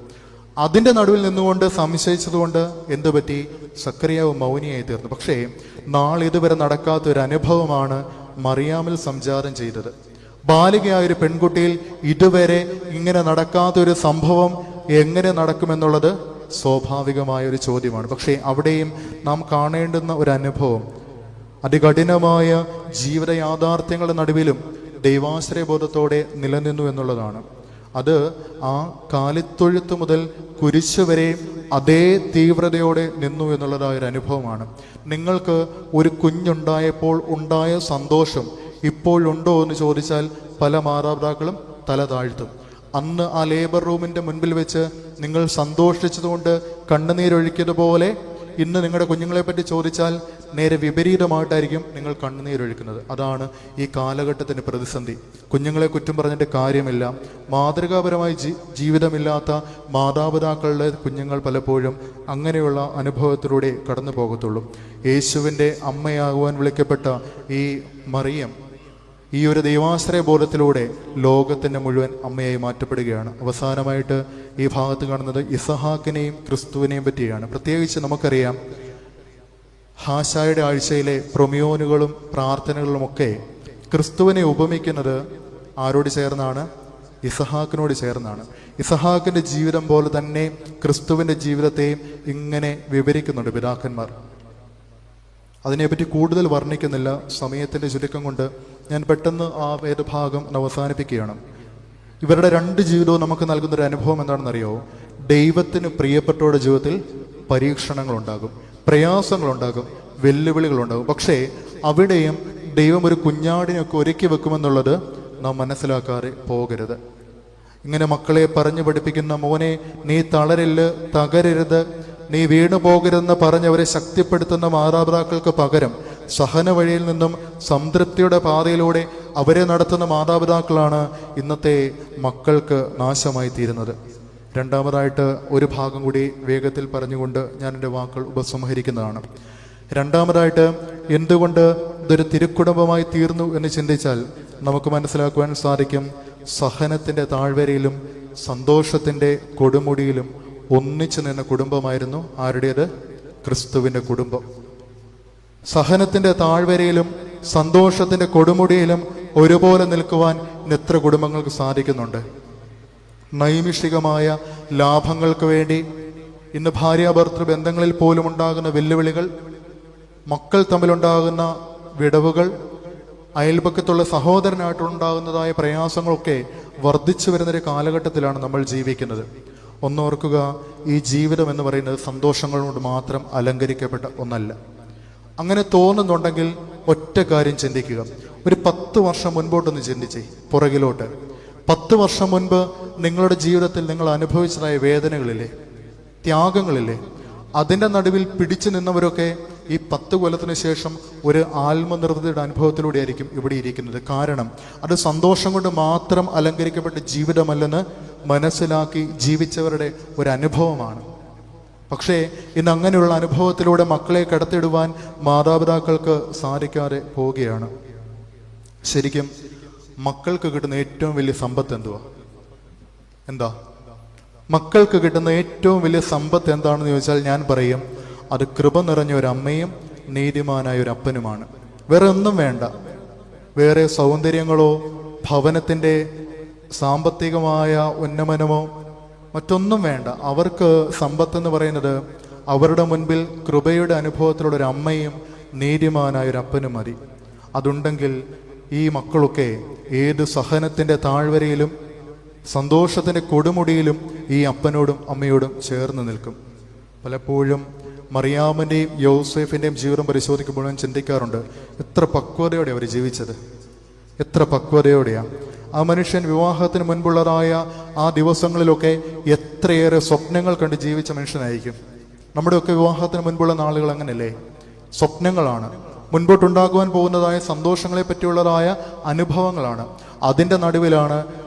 അതിൻ്റെ നടുവിൽ നിന്നുകൊണ്ട് സംശയിച്ചതുകൊണ്ട് എന്തു പറ്റി? സക്കറിയാവ് മൗനിയായി തീർന്നു. പക്ഷേ നാളിതുവരെ നടക്കാത്ത ഒരു അനുഭവമാണ് മറിയാമിൽ സംജാതം ചെയ്തത്. ബാലികയായൊരു പെൺകുട്ടിയിൽ ഇതുവരെ ഇങ്ങനെ നടക്കാത്തൊരു സംഭവം എങ്ങനെ നടക്കുമെന്നുള്ളത് സ്വാഭാവികമായ ഒരു ചോദ്യമാണ്. പക്ഷേ അവിടെയും നാം കാണേണ്ടുന്ന ഒരു അനുഭവം അതികഠിനമായ ജീവിത യാഥാർത്ഥ്യങ്ങളുടെ നടുവിലും ദൈവാശ്രയബോധത്തോടെ നിലനിന്നു എന്നുള്ളതാണ്. അത് ആ കാലിത്തൊഴുത്ത് മുതൽ കുരിശ് വരെ അതേ തീവ്രതയോടെ നിന്നു എന്നുള്ളതായ ഒരു അനുഭവമാണ്. നിങ്ങൾക്ക് ഒരു കുഞ്ഞുണ്ടായപ്പോൾ ഉണ്ടായ സന്തോഷം ഇപ്പോഴുണ്ടോ എന്ന് ചോദിച്ചാൽ പല മാതാപിതാക്കളും തല താഴ്ത്തും. അന്ന് ആ ലേബർ റൂമിൻ്റെ മുൻപിൽ വെച്ച് നിങ്ങൾ സന്തോഷിച്ചതുകൊണ്ട് കണ്ണുനീരൊഴുക്കിയതുപോലെ ഇന്ന് നിങ്ങളുടെ കുഞ്ഞുങ്ങളെ പറ്റി ചോദിച്ചാൽ നേരെ വിപരീതമായിട്ടായിരിക്കും നിങ്ങൾ കണ്ണുനീരൊഴുക്കുന്നത്. അതാണ് ഈ കാലഘട്ടത്തിൻ്റെ പ്രതിസന്ധി. കുഞ്ഞുങ്ങളെ കുറ്റം പറഞ്ഞിട്ട് കാര്യമില്ല. മാതൃകാപരമായി ജീവിതമില്ലാത്ത മാതാപിതാക്കളുടെ കുഞ്ഞുങ്ങൾ പലപ്പോഴും അങ്ങനെയുള്ള അനുഭവത്തിലൂടെ കടന്നു പോകത്തുള്ളൂ. യേശുവിൻ്റെ അമ്മയാകുവാൻ വിളിക്കപ്പെട്ട ഈ മറിയം ഈ ഒരു ദൈവാശ്രയ ബോധത്തിലൂടെ ലോകത്തിൻ്റെ മുഴുവൻ അമ്മയായി മാറ്റപ്പെടുകയാണ്. അവസാനമായിട്ട് ഈ ഭാഗത്ത് കാണുന്നത് ഇസഹാക്കിനെയും ക്രിസ്തുവിനെയും പറ്റിയാണ്. പ്രത്യേകിച്ച് നമുക്കറിയാം, ഹാശായുടെ ആഴ്ചയിലെ പ്രൊമിയോനുകളും പ്രാർത്ഥനകളുമൊക്കെ ക്രിസ്തുവിനെ ഉപമിക്കുന്നത് ആരോട് ചേർന്നാണ്? ഇസഹാക്കിനോട് ചേർന്നാണ്. ഇസഹാക്കിൻ്റെ ജീവിതം പോലെ തന്നെ ക്രിസ്തുവിൻ്റെ ജീവിതത്തെയും ഇങ്ങനെ വിവരിക്കുന്നുണ്ട് പിതാക്കന്മാർ. അതിനെപ്പറ്റി കൂടുതൽ വർണ്ണിക്കുന്നില്ല, സമയത്തിൻ്റെ ചുരുക്കം കൊണ്ട് ഞാൻ പെട്ടെന്ന് ആ വേദഭാഗം അവസാനിപ്പിക്കുകയാണ്. ഇവരുടെ രണ്ട് ജീവിതവും നമുക്ക് നൽകുന്നൊരു അനുഭവം എന്താണെന്നറിയോ? ദൈവത്തിന് പ്രിയപ്പെട്ടവരുടെ ജീവിതത്തിൽ പരീക്ഷണങ്ങളുണ്ടാകും, പ്രയാസങ്ങളുണ്ടാകും, വെല്ലുവിളികളുണ്ടാകും. പക്ഷേ അവിടെയും ദൈവം ഒരു കുഞ്ഞാടിനൊക്കെ ഒരുക്കി വെക്കുമെന്നുള്ളത് നാം മനസ്സിലാക്കാതെ പോകരുത്. ഇങ്ങനെ മക്കളെ പറഞ്ഞു പഠിപ്പിക്കുന്ന, മോനെ നീ തകരരുത്, നീ വീണു പോകരുതെന്ന് പറഞ്ഞവരെ ശക്തിപ്പെടുത്തുന്ന മാതാപിതാക്കൾക്ക് പകരം സഹന വഴിയിൽ നിന്നും സംതൃപ്തിയുടെ പാതയിലൂടെ അവരെ നടത്തുന്ന മാതാപിതാക്കളാണ് ഇന്നത്തെ മക്കൾക്ക് നാശമായി തീരുന്നത്. രണ്ടാമതായിട്ട് ഒരു ഭാഗം കൂടി വേഗത്തിൽ പറഞ്ഞുകൊണ്ട് ഞാൻ എൻ്റെ വാക്കുകൾ ഉപസംഹരിക്കുന്നതാണ്. രണ്ടാമതായിട്ട് എന്തുകൊണ്ട് ഇതൊരു തിരുക്കുടുംബമായി തീർന്നു എന്ന് ചിന്തിച്ചാൽ നമുക്ക് മനസ്സിലാക്കുവാൻ സാധിക്കും, സഹനത്തിൻ്റെ താഴ്വരയിലും സന്തോഷത്തിൻ്റെ കൊടുമുടിയിലും ഒന്നിച്ചു നിന്ന കുടുംബമായിരുന്നു ആരുടേത്? ക്രിസ്തുവിൻ്റെ കുടുംബം. സഹനത്തിൻ്റെ താഴ്വരയിലും സന്തോഷത്തിൻ്റെ കൊടുമുടിയിലും ഒരുപോലെ നിൽക്കുവാൻ എത്ര കുടുംബങ്ങൾക്ക് സാധിക്കുന്നുണ്ട്? നൈമിഷികമായ ലാഭങ്ങൾക്ക് വേണ്ടി ഇന്ന് ഭാര്യാഭർത്തൃ ബന്ധങ്ങളിൽ പോലും ഉണ്ടാകുന്ന വെല്ലുവിളികൾ, മക്കൾ തമ്മിലുണ്ടാകുന്ന വിടവുകൾ, അയൽപക്കത്തുള്ള സഹോദരനായിട്ടുണ്ടാകുന്നതായ പ്രയാസങ്ങളൊക്കെ വർദ്ധിച്ചു വരുന്നൊരു കാലഘട്ടത്തിലാണ് നമ്മൾ ജീവിക്കുന്നത്. ഒന്നോർക്കുക, ഈ ജീവിതം എന്ന് പറയുന്നത് സന്തോഷങ്ങൾ കൊണ്ട് മാത്രം അലങ്കരിക്കപ്പെട്ട ഒന്നല്ല. അങ്ങനെ തോന്നുന്നുണ്ടെങ്കിൽ ഒറ്റ കാര്യം ചിന്തിക്കുക. ഒരു 10 വർഷം മുൻപോട്ടൊന്ന് ചിന്തിച്ചേ, പുറകിലോട്ട്. 10 വർഷം മുൻപ് നിങ്ങളുടെ ജീവിതത്തിൽ നിങ്ങൾ അനുഭവിച്ചതായ വേദനകളില്ലേ, ത്യാഗങ്ങളില്ലേ, അതിൻ്റെ നടുവിൽ പിടിച്ചു നിന്നവരൊക്കെ ഈ 10 കൊല്ലത്തിന് ശേഷം ഒരു ആത്മനിർവൃതിയുടെ അനുഭവത്തിലൂടെ ആയിരിക്കും ഇവിടെ ഇരിക്കുന്നത്. കാരണം അത് സന്തോഷം കൊണ്ട് മാത്രം അലങ്കരിക്കപ്പെട്ട ജീവിതമല്ലെന്ന് മനസ്സിലാക്കി ജീവിച്ചവരുടെ ഒരു അനുഭവമാണ്. പക്ഷേ ഇന്ന് അങ്ങനെയുള്ള അനുഭവത്തിലൂടെ മക്കളെ കടത്തിടുവാൻ മാതാപിതാക്കൾക്ക് സാധിക്കാതെ പോവുകയാണ്. ശരിക്കും മക്കൾക്ക് കിട്ടുന്ന ഏറ്റവും വലിയ സമ്പത്ത് എന്താ? മക്കൾക്ക് കിട്ടുന്ന ഏറ്റവും വലിയ സമ്പത്ത് എന്താണെന്ന് ചോദിച്ചാൽ ഞാൻ പറയും, അത് കൃപ നിറഞ്ഞ ഒരു അമ്മയും നീതിമാനായ ഒരു അപ്പനുമാണ്. വേറെ ഒന്നും വേണ്ട. വേറെ സൗന്ദര്യങ്ങളോ ഭവനത്തിൻ്റെ സാമ്പത്തികമായ ഉന്നമനമോ മറ്റൊന്നും വേണ്ട. അവർക്ക് സമ്പത്തെന്ന് പറയുന്നത് അവരുടെ മുൻപിൽ കൃപയുടെ അനുഭവത്തിലുള്ള ഒരു അമ്മയും നീതിമാനായ ഒരു അപ്പനും മതി. അതുണ്ടെങ്കിൽ ഈ മക്കളൊക്കെ ഏത് സഹനത്തിൻ്റെ താഴ്വരയിലും സന്തോഷത്തിൻ്റെ കൊടുമുടിയിലും ഈ അപ്പനോടും അമ്മയോടും ചേർന്ന് നിൽക്കും. പലപ്പോഴും മറിയാമിൻ്റെയും യോസേഫിൻ്റെയും ജീവിതം പരിശോധിക്കുമ്പോൾ ഞാൻ ചിന്തിക്കാറുണ്ട്, എത്ര പക്വതയോടെ അവർ ജീവിച്ചത്, എത്ര പക്വതയോടെയാണ്. ആ മനുഷ്യൻ വിവാഹത്തിന് മുൻപുള്ളതായ ആ ദിവസങ്ങളിലൊക്കെ എത്രയേറെ സ്വപ്നങ്ങൾ കണ്ട് ജീവിച്ച മനുഷ്യനായിരിക്കും. നമ്മുടെയൊക്കെ വിവാഹത്തിന് മുൻപുള്ള നാളുകൾ അങ്ങനെയല്ലേ? സ്വപ്നങ്ങളാണ്, മുൻപോട്ടുണ്ടാകുവാൻ പോകുന്നതായ സന്തോഷങ്ങളെ പറ്റിയുള്ളതായ അനുഭവങ്ങളാണ്. അതിൻ്റെ നടുവിലാണ്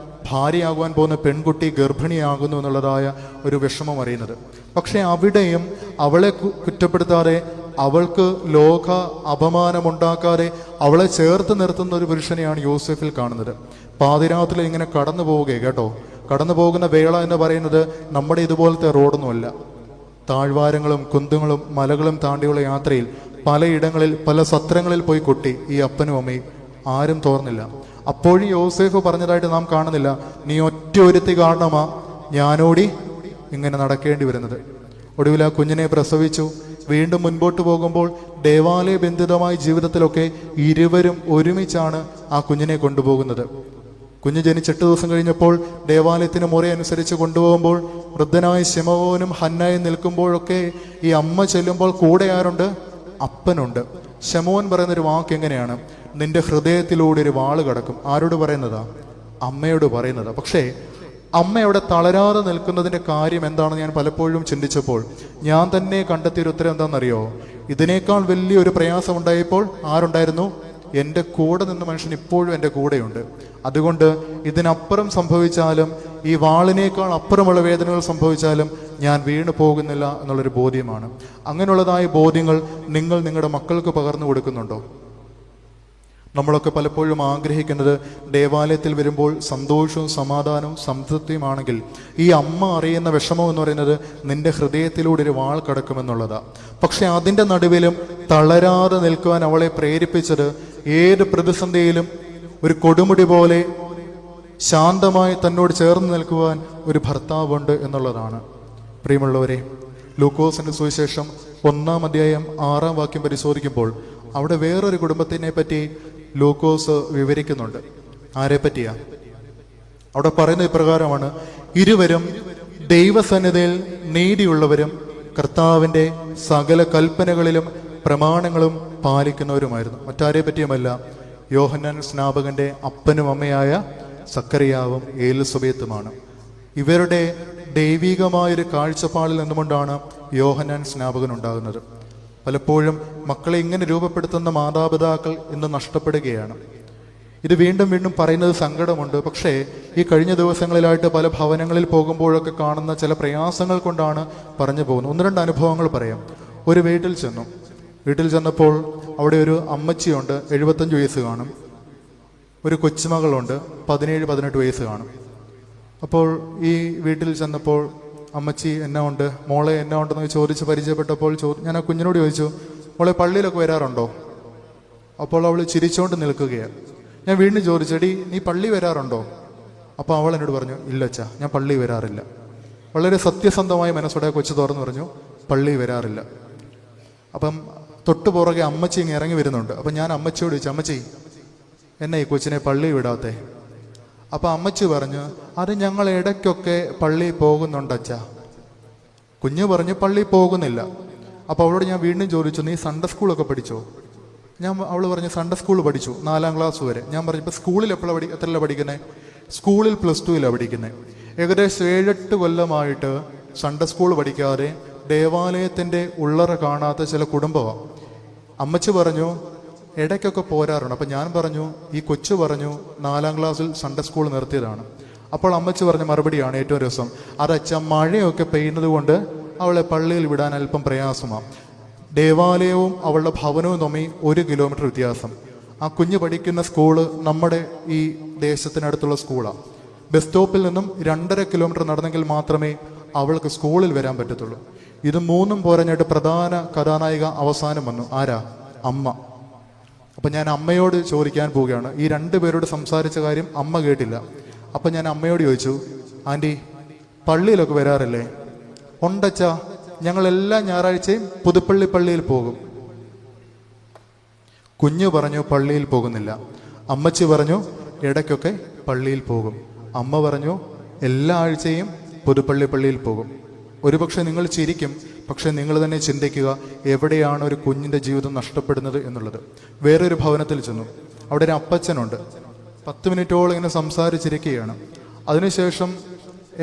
ഭാര്യയാകുവാൻ പോകുന്ന പെൺകുട്ടി ഗർഭിണിയാകുന്നു എന്നുള്ളതായ ഒരു വിഷമം അറിയുന്നത്. പക്ഷെ അവിടെയും അവളെ കുറ്റപ്പെടുത്താതെ, അവൾക്ക് ലോക അപമാനമുണ്ടാക്കാതെ അവളെ ചേർത്ത് നിർത്തുന്ന ഒരു പുരുഷനെയാണ് യോസേഫിൽ കാണുന്നത്. പാതിരാത്രി ഇങ്ങനെ കടന്നു പോവുകയെ കേട്ടോ. കടന്നു പോകുന്ന വേള എന്ന് പറയുന്നത് നമ്മുടെ ഇതുപോലത്തെ റോഡൊന്നുമല്ല. താഴ്വാരങ്ങളും കുന്നുകളും മലകളും താണ്ടിയുള്ള യാത്രയിൽ പലയിടങ്ങളിൽ പല സത്രങ്ങളിൽ പോയി കൊട്ടി ഈ അപ്പനും അമ്മയും. ആരും തോർന്നില്ല. അപ്പോഴും യോസേഫ് പറഞ്ഞതായിട്ട് നാം കാണുന്നില്ല, നീ ഒറ്റ ഒരുത്തി കാരണമാ ഞാനോടി ഇങ്ങനെ നടക്കേണ്ടി വരുന്നത്. ഒടുവിൽ ആ കുഞ്ഞിനെ പ്രസവിച്ചു. വീണ്ടും മുൻപോട്ട് പോകുമ്പോൾ ദേവാലയ ബന്ധിതമായ ജീവിതത്തിലൊക്കെ ഇരുവരും ഒരുമിച്ചാണ് ആ കുഞ്ഞിനെ കൊണ്ടുപോകുന്നത്. കുഞ്ഞ് ജനിച്ച് 8 ദിവസം കഴിഞ്ഞപ്പോൾ ദേവാലയത്തിന് മുറ അനുസരിച്ച് കൊണ്ടുപോകുമ്പോൾ വൃദ്ധനായ ശിമോനും ഹന്നായും നിൽക്കുമ്പോഴൊക്കെ ഈ അമ്മ ചെല്ലുമ്പോൾ കൂടെ ആരുണ്ട്? അപ്പനുണ്ട്. ശമോൻ പറയുന്നൊരു വാക്ക് എങ്ങനെയാണ്? നിന്റെ ഹൃദയത്തിലൂടെ ഒരു വാള് കടക്കും. ആരോട് പറയുന്നതാ? അമ്മയോട് പറയുന്നതാ. പക്ഷേ അമ്മ അവിടെ തളരാതെ നിൽക്കുന്നതിൻ്റെ കാര്യം എന്താണെന്ന് ഞാൻ പലപ്പോഴും ചിന്തിച്ചപ്പോൾ ഞാൻ തന്നെ കണ്ടെത്തിയൊരു ഉത്തരം എന്താണെന്നറിയോ? ഇതിനേക്കാൾ വലിയൊരു പ്രയാസം ഉണ്ടായപ്പോൾ ആരുണ്ടായിരുന്നു? എൻ്റെ കൂടെ നിന്ന മനുഷ്യൻ ഇപ്പോഴും എൻ്റെ കൂടെയുണ്ട്. അതുകൊണ്ട് ഇതിനപ്പുറം സംഭവിച്ചാലും, ഈ വാളിനേക്കാൾ അപ്പുറമുള്ള വേദനകൾ സംഭവിച്ചാലും ഞാൻ വീണു പോകുന്നില്ല എന്നുള്ളൊരു ബോധ്യമാണ്. അങ്ങനെയുള്ളതായ ബോധ്യങ്ങൾ നിങ്ങൾ നിങ്ങളുടെ മക്കൾക്ക് പകർന്നു കൊടുക്കുന്നുണ്ടോ? നമ്മളൊക്കെ പലപ്പോഴും ആഗ്രഹിക്കുന്നത് ദേവാലയത്തിൽ വരുമ്പോൾ സന്തോഷവും സമാധാനവും സംതൃപ്തിയുമാണെങ്കിൽ ഈ അമ്മ അറിയുന്ന വിഷമം എന്ന് പറയുന്നത് നിന്റെ ഹൃദയത്തിലൂടെ ഒരു വാൾ കടക്കുമെന്നുള്ളതാണ്. പക്ഷെ അതിൻ്റെ നടുവിലും തളരാതെ നിൽക്കുവാൻ അവളെ പ്രേരിപ്പിച്ചത് ഏത് പ്രതിസന്ധിയിലും ഒരു കൊടുമുടി പോലെ ശാന്തമായി തന്നോട് ചേർന്ന് നിൽക്കുവാൻ ഒരു ഭർത്താവുണ്ട് എന്നുള്ളതാണ്. പ്രിയമുള്ളവരെ, ലൂക്കോസിന്റെ സുവിശേഷം 1-ാം അധ്യായം 6-ാം വാക്യം പരിശോധിക്കുമ്പോൾ അവിടെ വേറൊരു കുടുംബത്തിനെ പറ്റി ലൂക്കോസ് വിവരിക്കുന്നുണ്ട്. ആരെ പറ്റിയാ? അവിടെ പറയുന്ന ഇപ്രകാരമാണ്: ഇരുവരും ദൈവസന്നിധിയിൽ നീതിയുള്ളവരും കർത്താവിൻ്റെ സകല കൽപ്പനകളിലും പ്രമാണങ്ങളും പാലിക്കുന്നവരുമായിരുന്നു. മറ്റാരെ പറ്റിയുമല്ല, യോഹന്നാൻ സ്നാപകന്റെ അപ്പനും അമ്മയായ സക്കറിയാവും ഏലിസബേത്തുമാണ്. ഇവരുടെ ദൈവികമായൊരു കാഴ്ചപ്പാടിൽ നിന്നുകൊണ്ടാണ് യോഹന്നാൻ സ്നാപകൻ ഉണ്ടാകുന്നത്. പലപ്പോഴും മക്കളെ ഇങ്ങനെ രൂപപ്പെടുത്തുന്ന മാതാപിതാക്കൾ ഇന്ന് നഷ്ടപ്പെടുകയാണ്. ഇത് വീണ്ടും വീണ്ടും പറയുന്നത് സങ്കടമുണ്ട്. പക്ഷേ ഈ കഴിഞ്ഞ ദിവസങ്ങളിലായിട്ട് പല ഭവനങ്ങളിൽ പോകുമ്പോഴൊക്കെ കാണുന്ന ചില പ്രയാസങ്ങൾ കൊണ്ടാണ് പറഞ്ഞു പോകുന്നത്. 1-2 അനുഭവങ്ങൾ പറയാം. ഒരു വീട്ടിൽ ചെന്നപ്പോൾ അവിടെ ഒരു അമ്മച്ചിയുണ്ട്, 75 വയസ്സ് കാണും. ഒരു കൊച്ചുമകളുണ്ട്, 17-18 വയസ്സ് കാണും. അപ്പോൾ ഈ വീട്ടിൽ ചെന്നപ്പോൾ അമ്മച്ചി എന്നാ ഉണ്ട്, മോളെ എന്നാ ഉണ്ടെന്ന് ചോദിച്ച് പരിചയപ്പെട്ടപ്പോൾ ഞാൻ ആ കുഞ്ഞിനോട് ചോദിച്ചു, മോളെ പള്ളിയിലൊക്കെ വരാറുണ്ടോ? അപ്പോൾ അവൾ ചിരിച്ചുകൊണ്ട് നിൽക്കുകയാണ്. ഞാൻ വീണ്ടും ചോദിച്ചെടി, നീ പള്ളി വരാറുണ്ടോ? അപ്പോൾ അവൾ എന്നോട് പറഞ്ഞു, ഇല്ല അച്ഛാ, ഞാൻ പള്ളി വരാറില്ല. വളരെ സത്യസന്ധമായ മനസ്സോടെ കൊച്ചു തുറന്നു പറഞ്ഞു, പള്ളി വരാറില്ല. അപ്പം തൊട്ടു പുറകെ അമ്മച്ചി ഇങ്ങനെ ഇറങ്ങി വരുന്നുണ്ട്. അപ്പം ഞാൻ അമ്മച്ചിയോട് ചോദിച്ചു, അമ്മച്ചി എന്നെ ഈ കൊച്ചിനെ പള്ളി വിടാത്തേ? അപ്പം അമ്മച്ചി പറഞ്ഞു, അത് ഞങ്ങൾ ഇടയ്ക്കൊക്കെ പള്ളിയിൽ പോകുന്നുണ്ട് അച്ഛാ. കുഞ്ഞ് പറഞ്ഞു പള്ളി പോകുന്നില്ല. അപ്പോൾ അവളോട് ഞാൻ വീണ്ടും ചോദിച്ചു, നീ സൺഡേ സ്കൂളൊക്കെ പഠിച്ചോ? അവൾ പറഞ്ഞു സൺഡേ സ്കൂൾ പഠിച്ചു, 4-ാം ക്ലാസ് വരെ. ഞാൻ പറഞ്ഞു, ഇപ്പം സ്കൂളിൽ എത്രല്ല പഠിക്കുന്നത്? സ്കൂളിൽ +2 പഠിക്കുന്നത്. ഏകദേശം 7-8 കൊല്ലമായിട്ട് സൺഡേ സ്കൂൾ പഠിക്കാതെ ദേവാലയത്തിൻ്റെ ഉള്ളറ കാണാത്ത ചില കുടുംബമാണ്. അമ്മച്ചി പറഞ്ഞു ഇടയ്ക്കൊക്കെ പോരാറുണ്ട്. അപ്പം ഞാൻ പറഞ്ഞു, ഈ കൊച്ചു പറഞ്ഞു 4-ാം ക്ലാസ്സിൽ സൺഡേ സ്കൂൾ നിർത്തിയതാണ്. അപ്പോൾ അമ്മച്ചി പറഞ്ഞ മറുപടിയാണ് ഏറ്റവും രസം. അതച്ഛ, മഴയൊക്കെ പെയ്യുന്നത് കൊണ്ട് അവളെ പള്ളിയിൽ വിടാൻ അല്പം പ്രയാസമാണ്. ദേവാലയവും അവളുടെ ഭവനവും തമ്മിൽ 1 കിലോമീറ്റർ വ്യത്യാസം. ആ കുഞ്ഞ് പഠിക്കുന്ന സ്കൂള് നമ്മുടെ ഈ ദേശത്തിനടുത്തുള്ള സ്കൂളാണ്. ബസ് സ്റ്റോപ്പിൽ നിന്നും 2.5 കിലോമീറ്റർ നടന്നെങ്കിൽ മാത്രമേ അവൾക്ക് സ്കൂളിൽ വരാൻ പറ്റത്തുള്ളൂ. ഇത് 3ഉം പോരഞ്ഞിട്ട് പ്രധാന കഥാനായിക അവസാനം വന്നു. ആരാ? അമ്മ. അപ്പം ഞാൻ അമ്മയോട് ചോദിക്കാൻ പോവുകയാണ്. ഈ 2 പേരോട് സംസാരിച്ച കാര്യം അമ്മ കേട്ടില്ല. അപ്പം ഞാൻ അമ്മയോട് ചോദിച്ചു, ആൻറ്റി പള്ളിയിലൊക്കെ വരാറില്ലേ? ഉണ്ടച്ചാ, ഞങ്ങളെല്ലാ ഞായറാഴ്ചയും പുതുപ്പള്ളി പള്ളിയിൽ പോകും. കുഞ്ഞു പറഞ്ഞു പള്ളിയിൽ പോകുന്നില്ല. അമ്മച്ചി പറഞ്ഞു ഇടയ്ക്കൊക്കെ പള്ളിയിൽ പോകും. അമ്മ പറഞ്ഞു എല്ലാ ആഴ്ചയും പുതുപ്പള്ളി പള്ളിയിൽ പോകും. ഒരുപക്ഷെ നിങ്ങൾ ചിരിക്കും, പക്ഷെ നിങ്ങൾ തന്നെ ചിന്തിക്കുക, എവിടെയാണ് ഒരു കുഞ്ഞിൻ്റെ ജീവിതം നഷ്ടപ്പെടുന്നത് എന്നുള്ളത്. വേറൊരു ഭവനത്തിൽ ചെന്നു. അവിടെ ഒരു അപ്പച്ചനുണ്ട്. 10 മിനിറ്റോളം ഇങ്ങനെ സംസാരിച്ചിരിക്കുകയാണ്. അതിനുശേഷം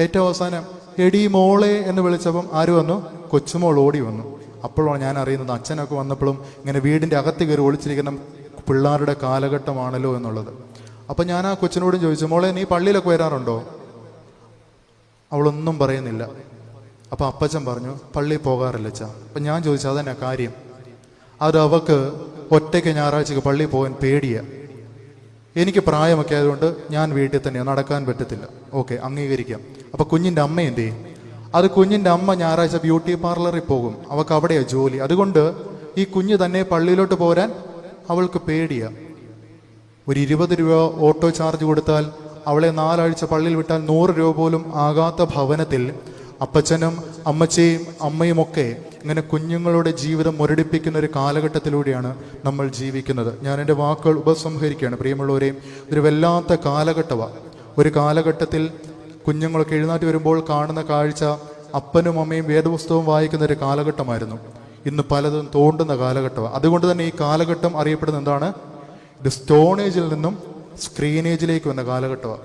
ഏറ്റവും അവസാനം എടി മോളെ എന്ന് വിളിച്ചപ്പം ആര് വന്നു? കൊച്ചുമോൾ ഓടി വന്നു. അപ്പോഴാണ് ഞാൻ അറിയുന്നത് അച്ഛനൊക്കെ വന്നപ്പോഴും ഇങ്ങനെ വീടിൻ്റെ അകത്ത് കയറി ഒളിച്ചിരിക്കുന്ന പിള്ളേരുടെ കാലഘട്ടമാണല്ലോ എന്നുള്ളത്. അപ്പം ഞാൻ ആ കൊച്ചിനോടും ചോദിച്ചു, മോളെ നീ പള്ളിയിലൊക്കെ വരാറുണ്ടോ? അവളൊന്നും പറയുന്നില്ല. അപ്പം അപ്പച്ചൻ പറഞ്ഞു പള്ളിയിൽ പോകാറില്ല അച്ഛാ. അപ്പം ഞാൻ ചോദിച്ചു അതെന്നാ കാര്യം? അത് അവൾക്ക് ഒറ്റയ്ക്ക് ഞായറാഴ്ചക്ക് പള്ളിയിൽ പോകാൻ പേടിയാണ്. എനിക്ക് പ്രായമൊക്കെ ആയതുകൊണ്ട് ഞാൻ വീട്ടിൽ തന്നെയാണ്, നടക്കാൻ പറ്റത്തില്ല. ഓക്കെ, അംഗീകരിക്കാം. അപ്പം കുഞ്ഞിൻ്റെ അമ്മ എന്ത് ചെയ്യും? അത് കുഞ്ഞിൻ്റെ അമ്മ ഞായറാഴ്ച ബ്യൂട്ടി പാർലറിൽ പോകും. അവൾക്ക് അവിടെയാണ് ജോലി. അതുകൊണ്ട് ഈ കുഞ്ഞ് തന്നെ പള്ളിയിലോട്ട് പോരാൻ അവൾക്ക് പേടിയാണ്. ഒരു 20 രൂപ ഓട്ടോ ചാർജ് കൊടുത്താൽ അവളെ 4 ആഴ്ച പള്ളിയിൽ വിട്ടാൽ 100 രൂപ പോലും ആകാത്ത ഭവനത്തിൽ അപ്പച്ചനും അമ്മച്ചയും അമ്മയുമൊക്കെ ഇങ്ങനെ കുഞ്ഞുങ്ങളുടെ ജീവിതം മുരടിപ്പിക്കുന്ന ഒരു കാലഘട്ടത്തിലൂടെയാണ് നമ്മൾ ജീവിക്കുന്നത്. ഞാൻ എൻ്റെ വാക്കുകൾ ഉപസംഹരിക്കുകയാണ്. പ്രിയമുള്ളവരെ, ഇതൊരു വല്ലാത്ത കാലഘട്ടമാണ്. ഒരു കാലഘട്ടത്തിൽ കുഞ്ഞുങ്ങളൊക്കെ എഴുന്നേറ്റ് വരുമ്പോൾ കാണുന്ന കാഴ്ച അപ്പനും അമ്മയും വേദപുസ്തകവും വായിക്കുന്ന ഒരു കാലഘട്ടമായിരുന്നു. ഇന്ന് പലതും തോണ്ടുന്ന കാലഘട്ടമാണ്. അതുകൊണ്ട് തന്നെ ഈ കാലഘട്ടം അറിയപ്പെടുന്ന എന്താണ്? ഇത് സ്റ്റോൺ ഏജിൽ നിന്നും സ്ക്രീൻ ഏജിലേക്ക് വന്ന കാലഘട്ടമാണ്.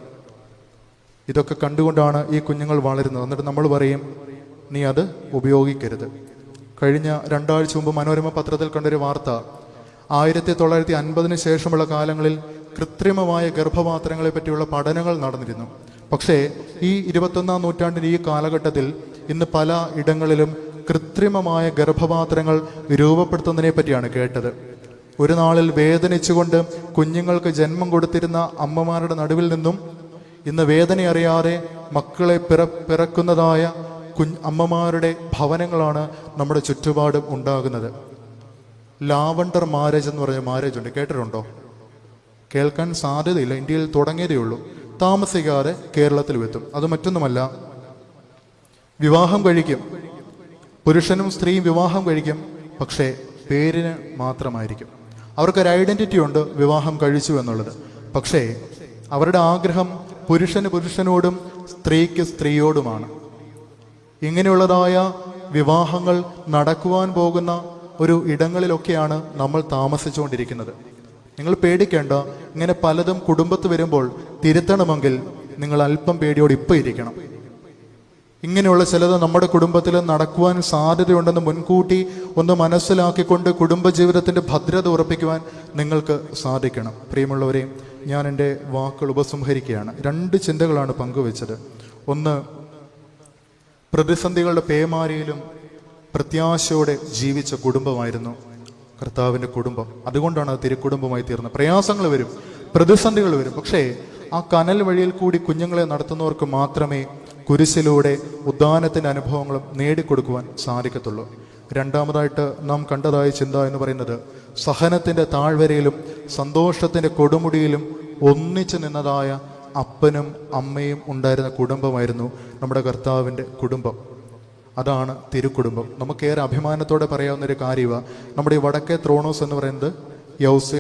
ഇതൊക്കെ കണ്ടുകൊണ്ടാണ് ഈ കുഞ്ഞുങ്ങൾ വളരുന്നത്. എന്നിട്ട് നമ്മൾ പറയും, നീ അത് ഉപയോഗിക്കരുത്. കഴിഞ്ഞ 2 ആഴ്ച മുമ്പ് മനോരമ പത്രത്തിൽ കണ്ടൊരു വാർത്ത, 1950 ശേഷമുള്ള കാലങ്ങളിൽ കൃത്രിമമായ ഗർഭപാത്രങ്ങളെ പറ്റിയുള്ള പഠനങ്ങൾ നടന്നിരുന്നു. പക്ഷേ ഈ 21-ാം നൂറ്റാണ്ടിൻ്റെ ഈ കാലഘട്ടത്തിൽ ഇന്ന് പല ഇടങ്ങളിലും കൃത്രിമമായ ഗർഭപാത്രങ്ങൾ രൂപപ്പെടുത്തുന്നതിനെ പറ്റിയാണ് കേട്ടത്. ഒരു നാളിൽ വേദനിച്ചുകൊണ്ട് കുഞ്ഞുങ്ങൾക്ക് ജന്മം കൊടുത്തിരുന്ന അമ്മമാരുടെ നടുവിൽ നിന്നും ഇന്ന് വേദന അറിയാതെ മക്കളെ പിറക്കുന്നതായ അമ്മമാരുടെ ഭവനങ്ങളാണ് നമ്മുടെ ചുറ്റുപാടും ഉണ്ടാകുന്നത്. ലാവണ്ടർ മാരേജ് എന്ന് പറഞ്ഞ മാരേജ് ഉണ്ട്, കേട്ടിട്ടുണ്ടോ? കേൾക്കാൻ സാധ്യതയില്ല, ഇന്ത്യയിൽ തുടങ്ങിയതേ ഉള്ളൂ. താമസിക്കാതെ കേരളത്തിൽ എത്തും. അത് മറ്റൊന്നുമല്ല, വിവാഹം കഴിക്കും, പുരുഷനും സ്ത്രീയും വിവാഹം കഴിക്കും, പക്ഷേ പേരിന് മാത്രമായിരിക്കും. അവർക്കൊരു ഐഡന്റിറ്റി ഉണ്ട്, വിവാഹം കഴിച്ചു എന്നുള്ളത്. പക്ഷേ അവരുടെ ആഗ്രഹം പുരുഷന് പുരുഷനോടും സ്ത്രീക്ക് സ്ത്രീയോടുമാണ്. ഇങ്ങനെയുള്ളതായ വിവാഹങ്ങൾ നടക്കുവാൻ പോകുന്ന ഒരു ഇടങ്ങളിലൊക്കെയാണ് നമ്മൾ താമസിച്ചുകൊണ്ടിരിക്കുന്നത്. നിങ്ങൾ പേടിക്കേണ്ട. ഇങ്ങനെ പലതും കുടുംബത്ത് വരുമ്പോൾ തിരുത്തണമെങ്കിൽ നിങ്ങൾ അല്പം പേടിയോട് ഇപ്പം ഇരിക്കണം. ഇങ്ങനെയുള്ള ചിലത് നമ്മുടെ കുടുംബത്തിൽ നടക്കുവാൻ സാധ്യതയുണ്ടെന്ന് മുൻകൂട്ടി ഒന്ന് മനസ്സിലാക്കിക്കൊണ്ട് കുടുംബജീവിതത്തിൻ്റെ ഭദ്രത ഉറപ്പിക്കുവാൻ നിങ്ങൾക്ക് സാധിക്കണം. പ്രിയമുള്ളവരെ, ഞാൻ എൻ്റെ വാക്കുകൾ ഉപസംഹരിക്കുകയാണ്. 2 ചിന്തകളാണ് പങ്കുവെച്ചത്. ഒന്ന്, പ്രതിസന്ധികളുടെ പേമാരിയിലും പ്രത്യാശയോടെ ജീവിച്ച കുടുംബമായിരുന്നു കർത്താവിൻ്റെ കുടുംബം. അതുകൊണ്ടാണ് അത് തിരുക്കുടുംബമായി തീർന്നത്. പ്രയാസങ്ങൾ വരും, പ്രതിസന്ധികൾ വരും, പക്ഷേ ആ കനൽ വഴിയിൽ കൂടി കുഞ്ഞുങ്ങളെ നടത്തുന്നവർക്ക് മാത്രമേ കുരിശിലൂടെ ഉദ്ധാനത്തിൻ്റെ അനുഭവങ്ങളും നേടിക്കൊടുക്കുവാൻ സാധിക്കത്തുള്ളൂ. രണ്ടാമതായിട്ട് നാം കണ്ടതായ ചിന്ത എന്ന് പറയുന്നത്, സഹനത്തിൻ്റെ താഴ്വരയിലും സന്തോഷത്തിൻ്റെ കൊടുമുടിയിലും ഒന്നിച്ചു നിന്നതായ അപ്പനും അമ്മയും ഉണ്ടായിരുന്ന കുടുംബമായിരുന്നു നമ്മുടെ കർത്താവിൻ്റെ കുടുംബം. അതാണ് തിരുക്കുടുംബം. നമുക്കേറെ അഭിമാനത്തോടെ പറയാവുന്നൊരു കാര്യമാണ്. നമ്മുടെ ഈ വടക്കേ ത്രോണോസ് എന്ന് പറയുന്നത് യൗസേ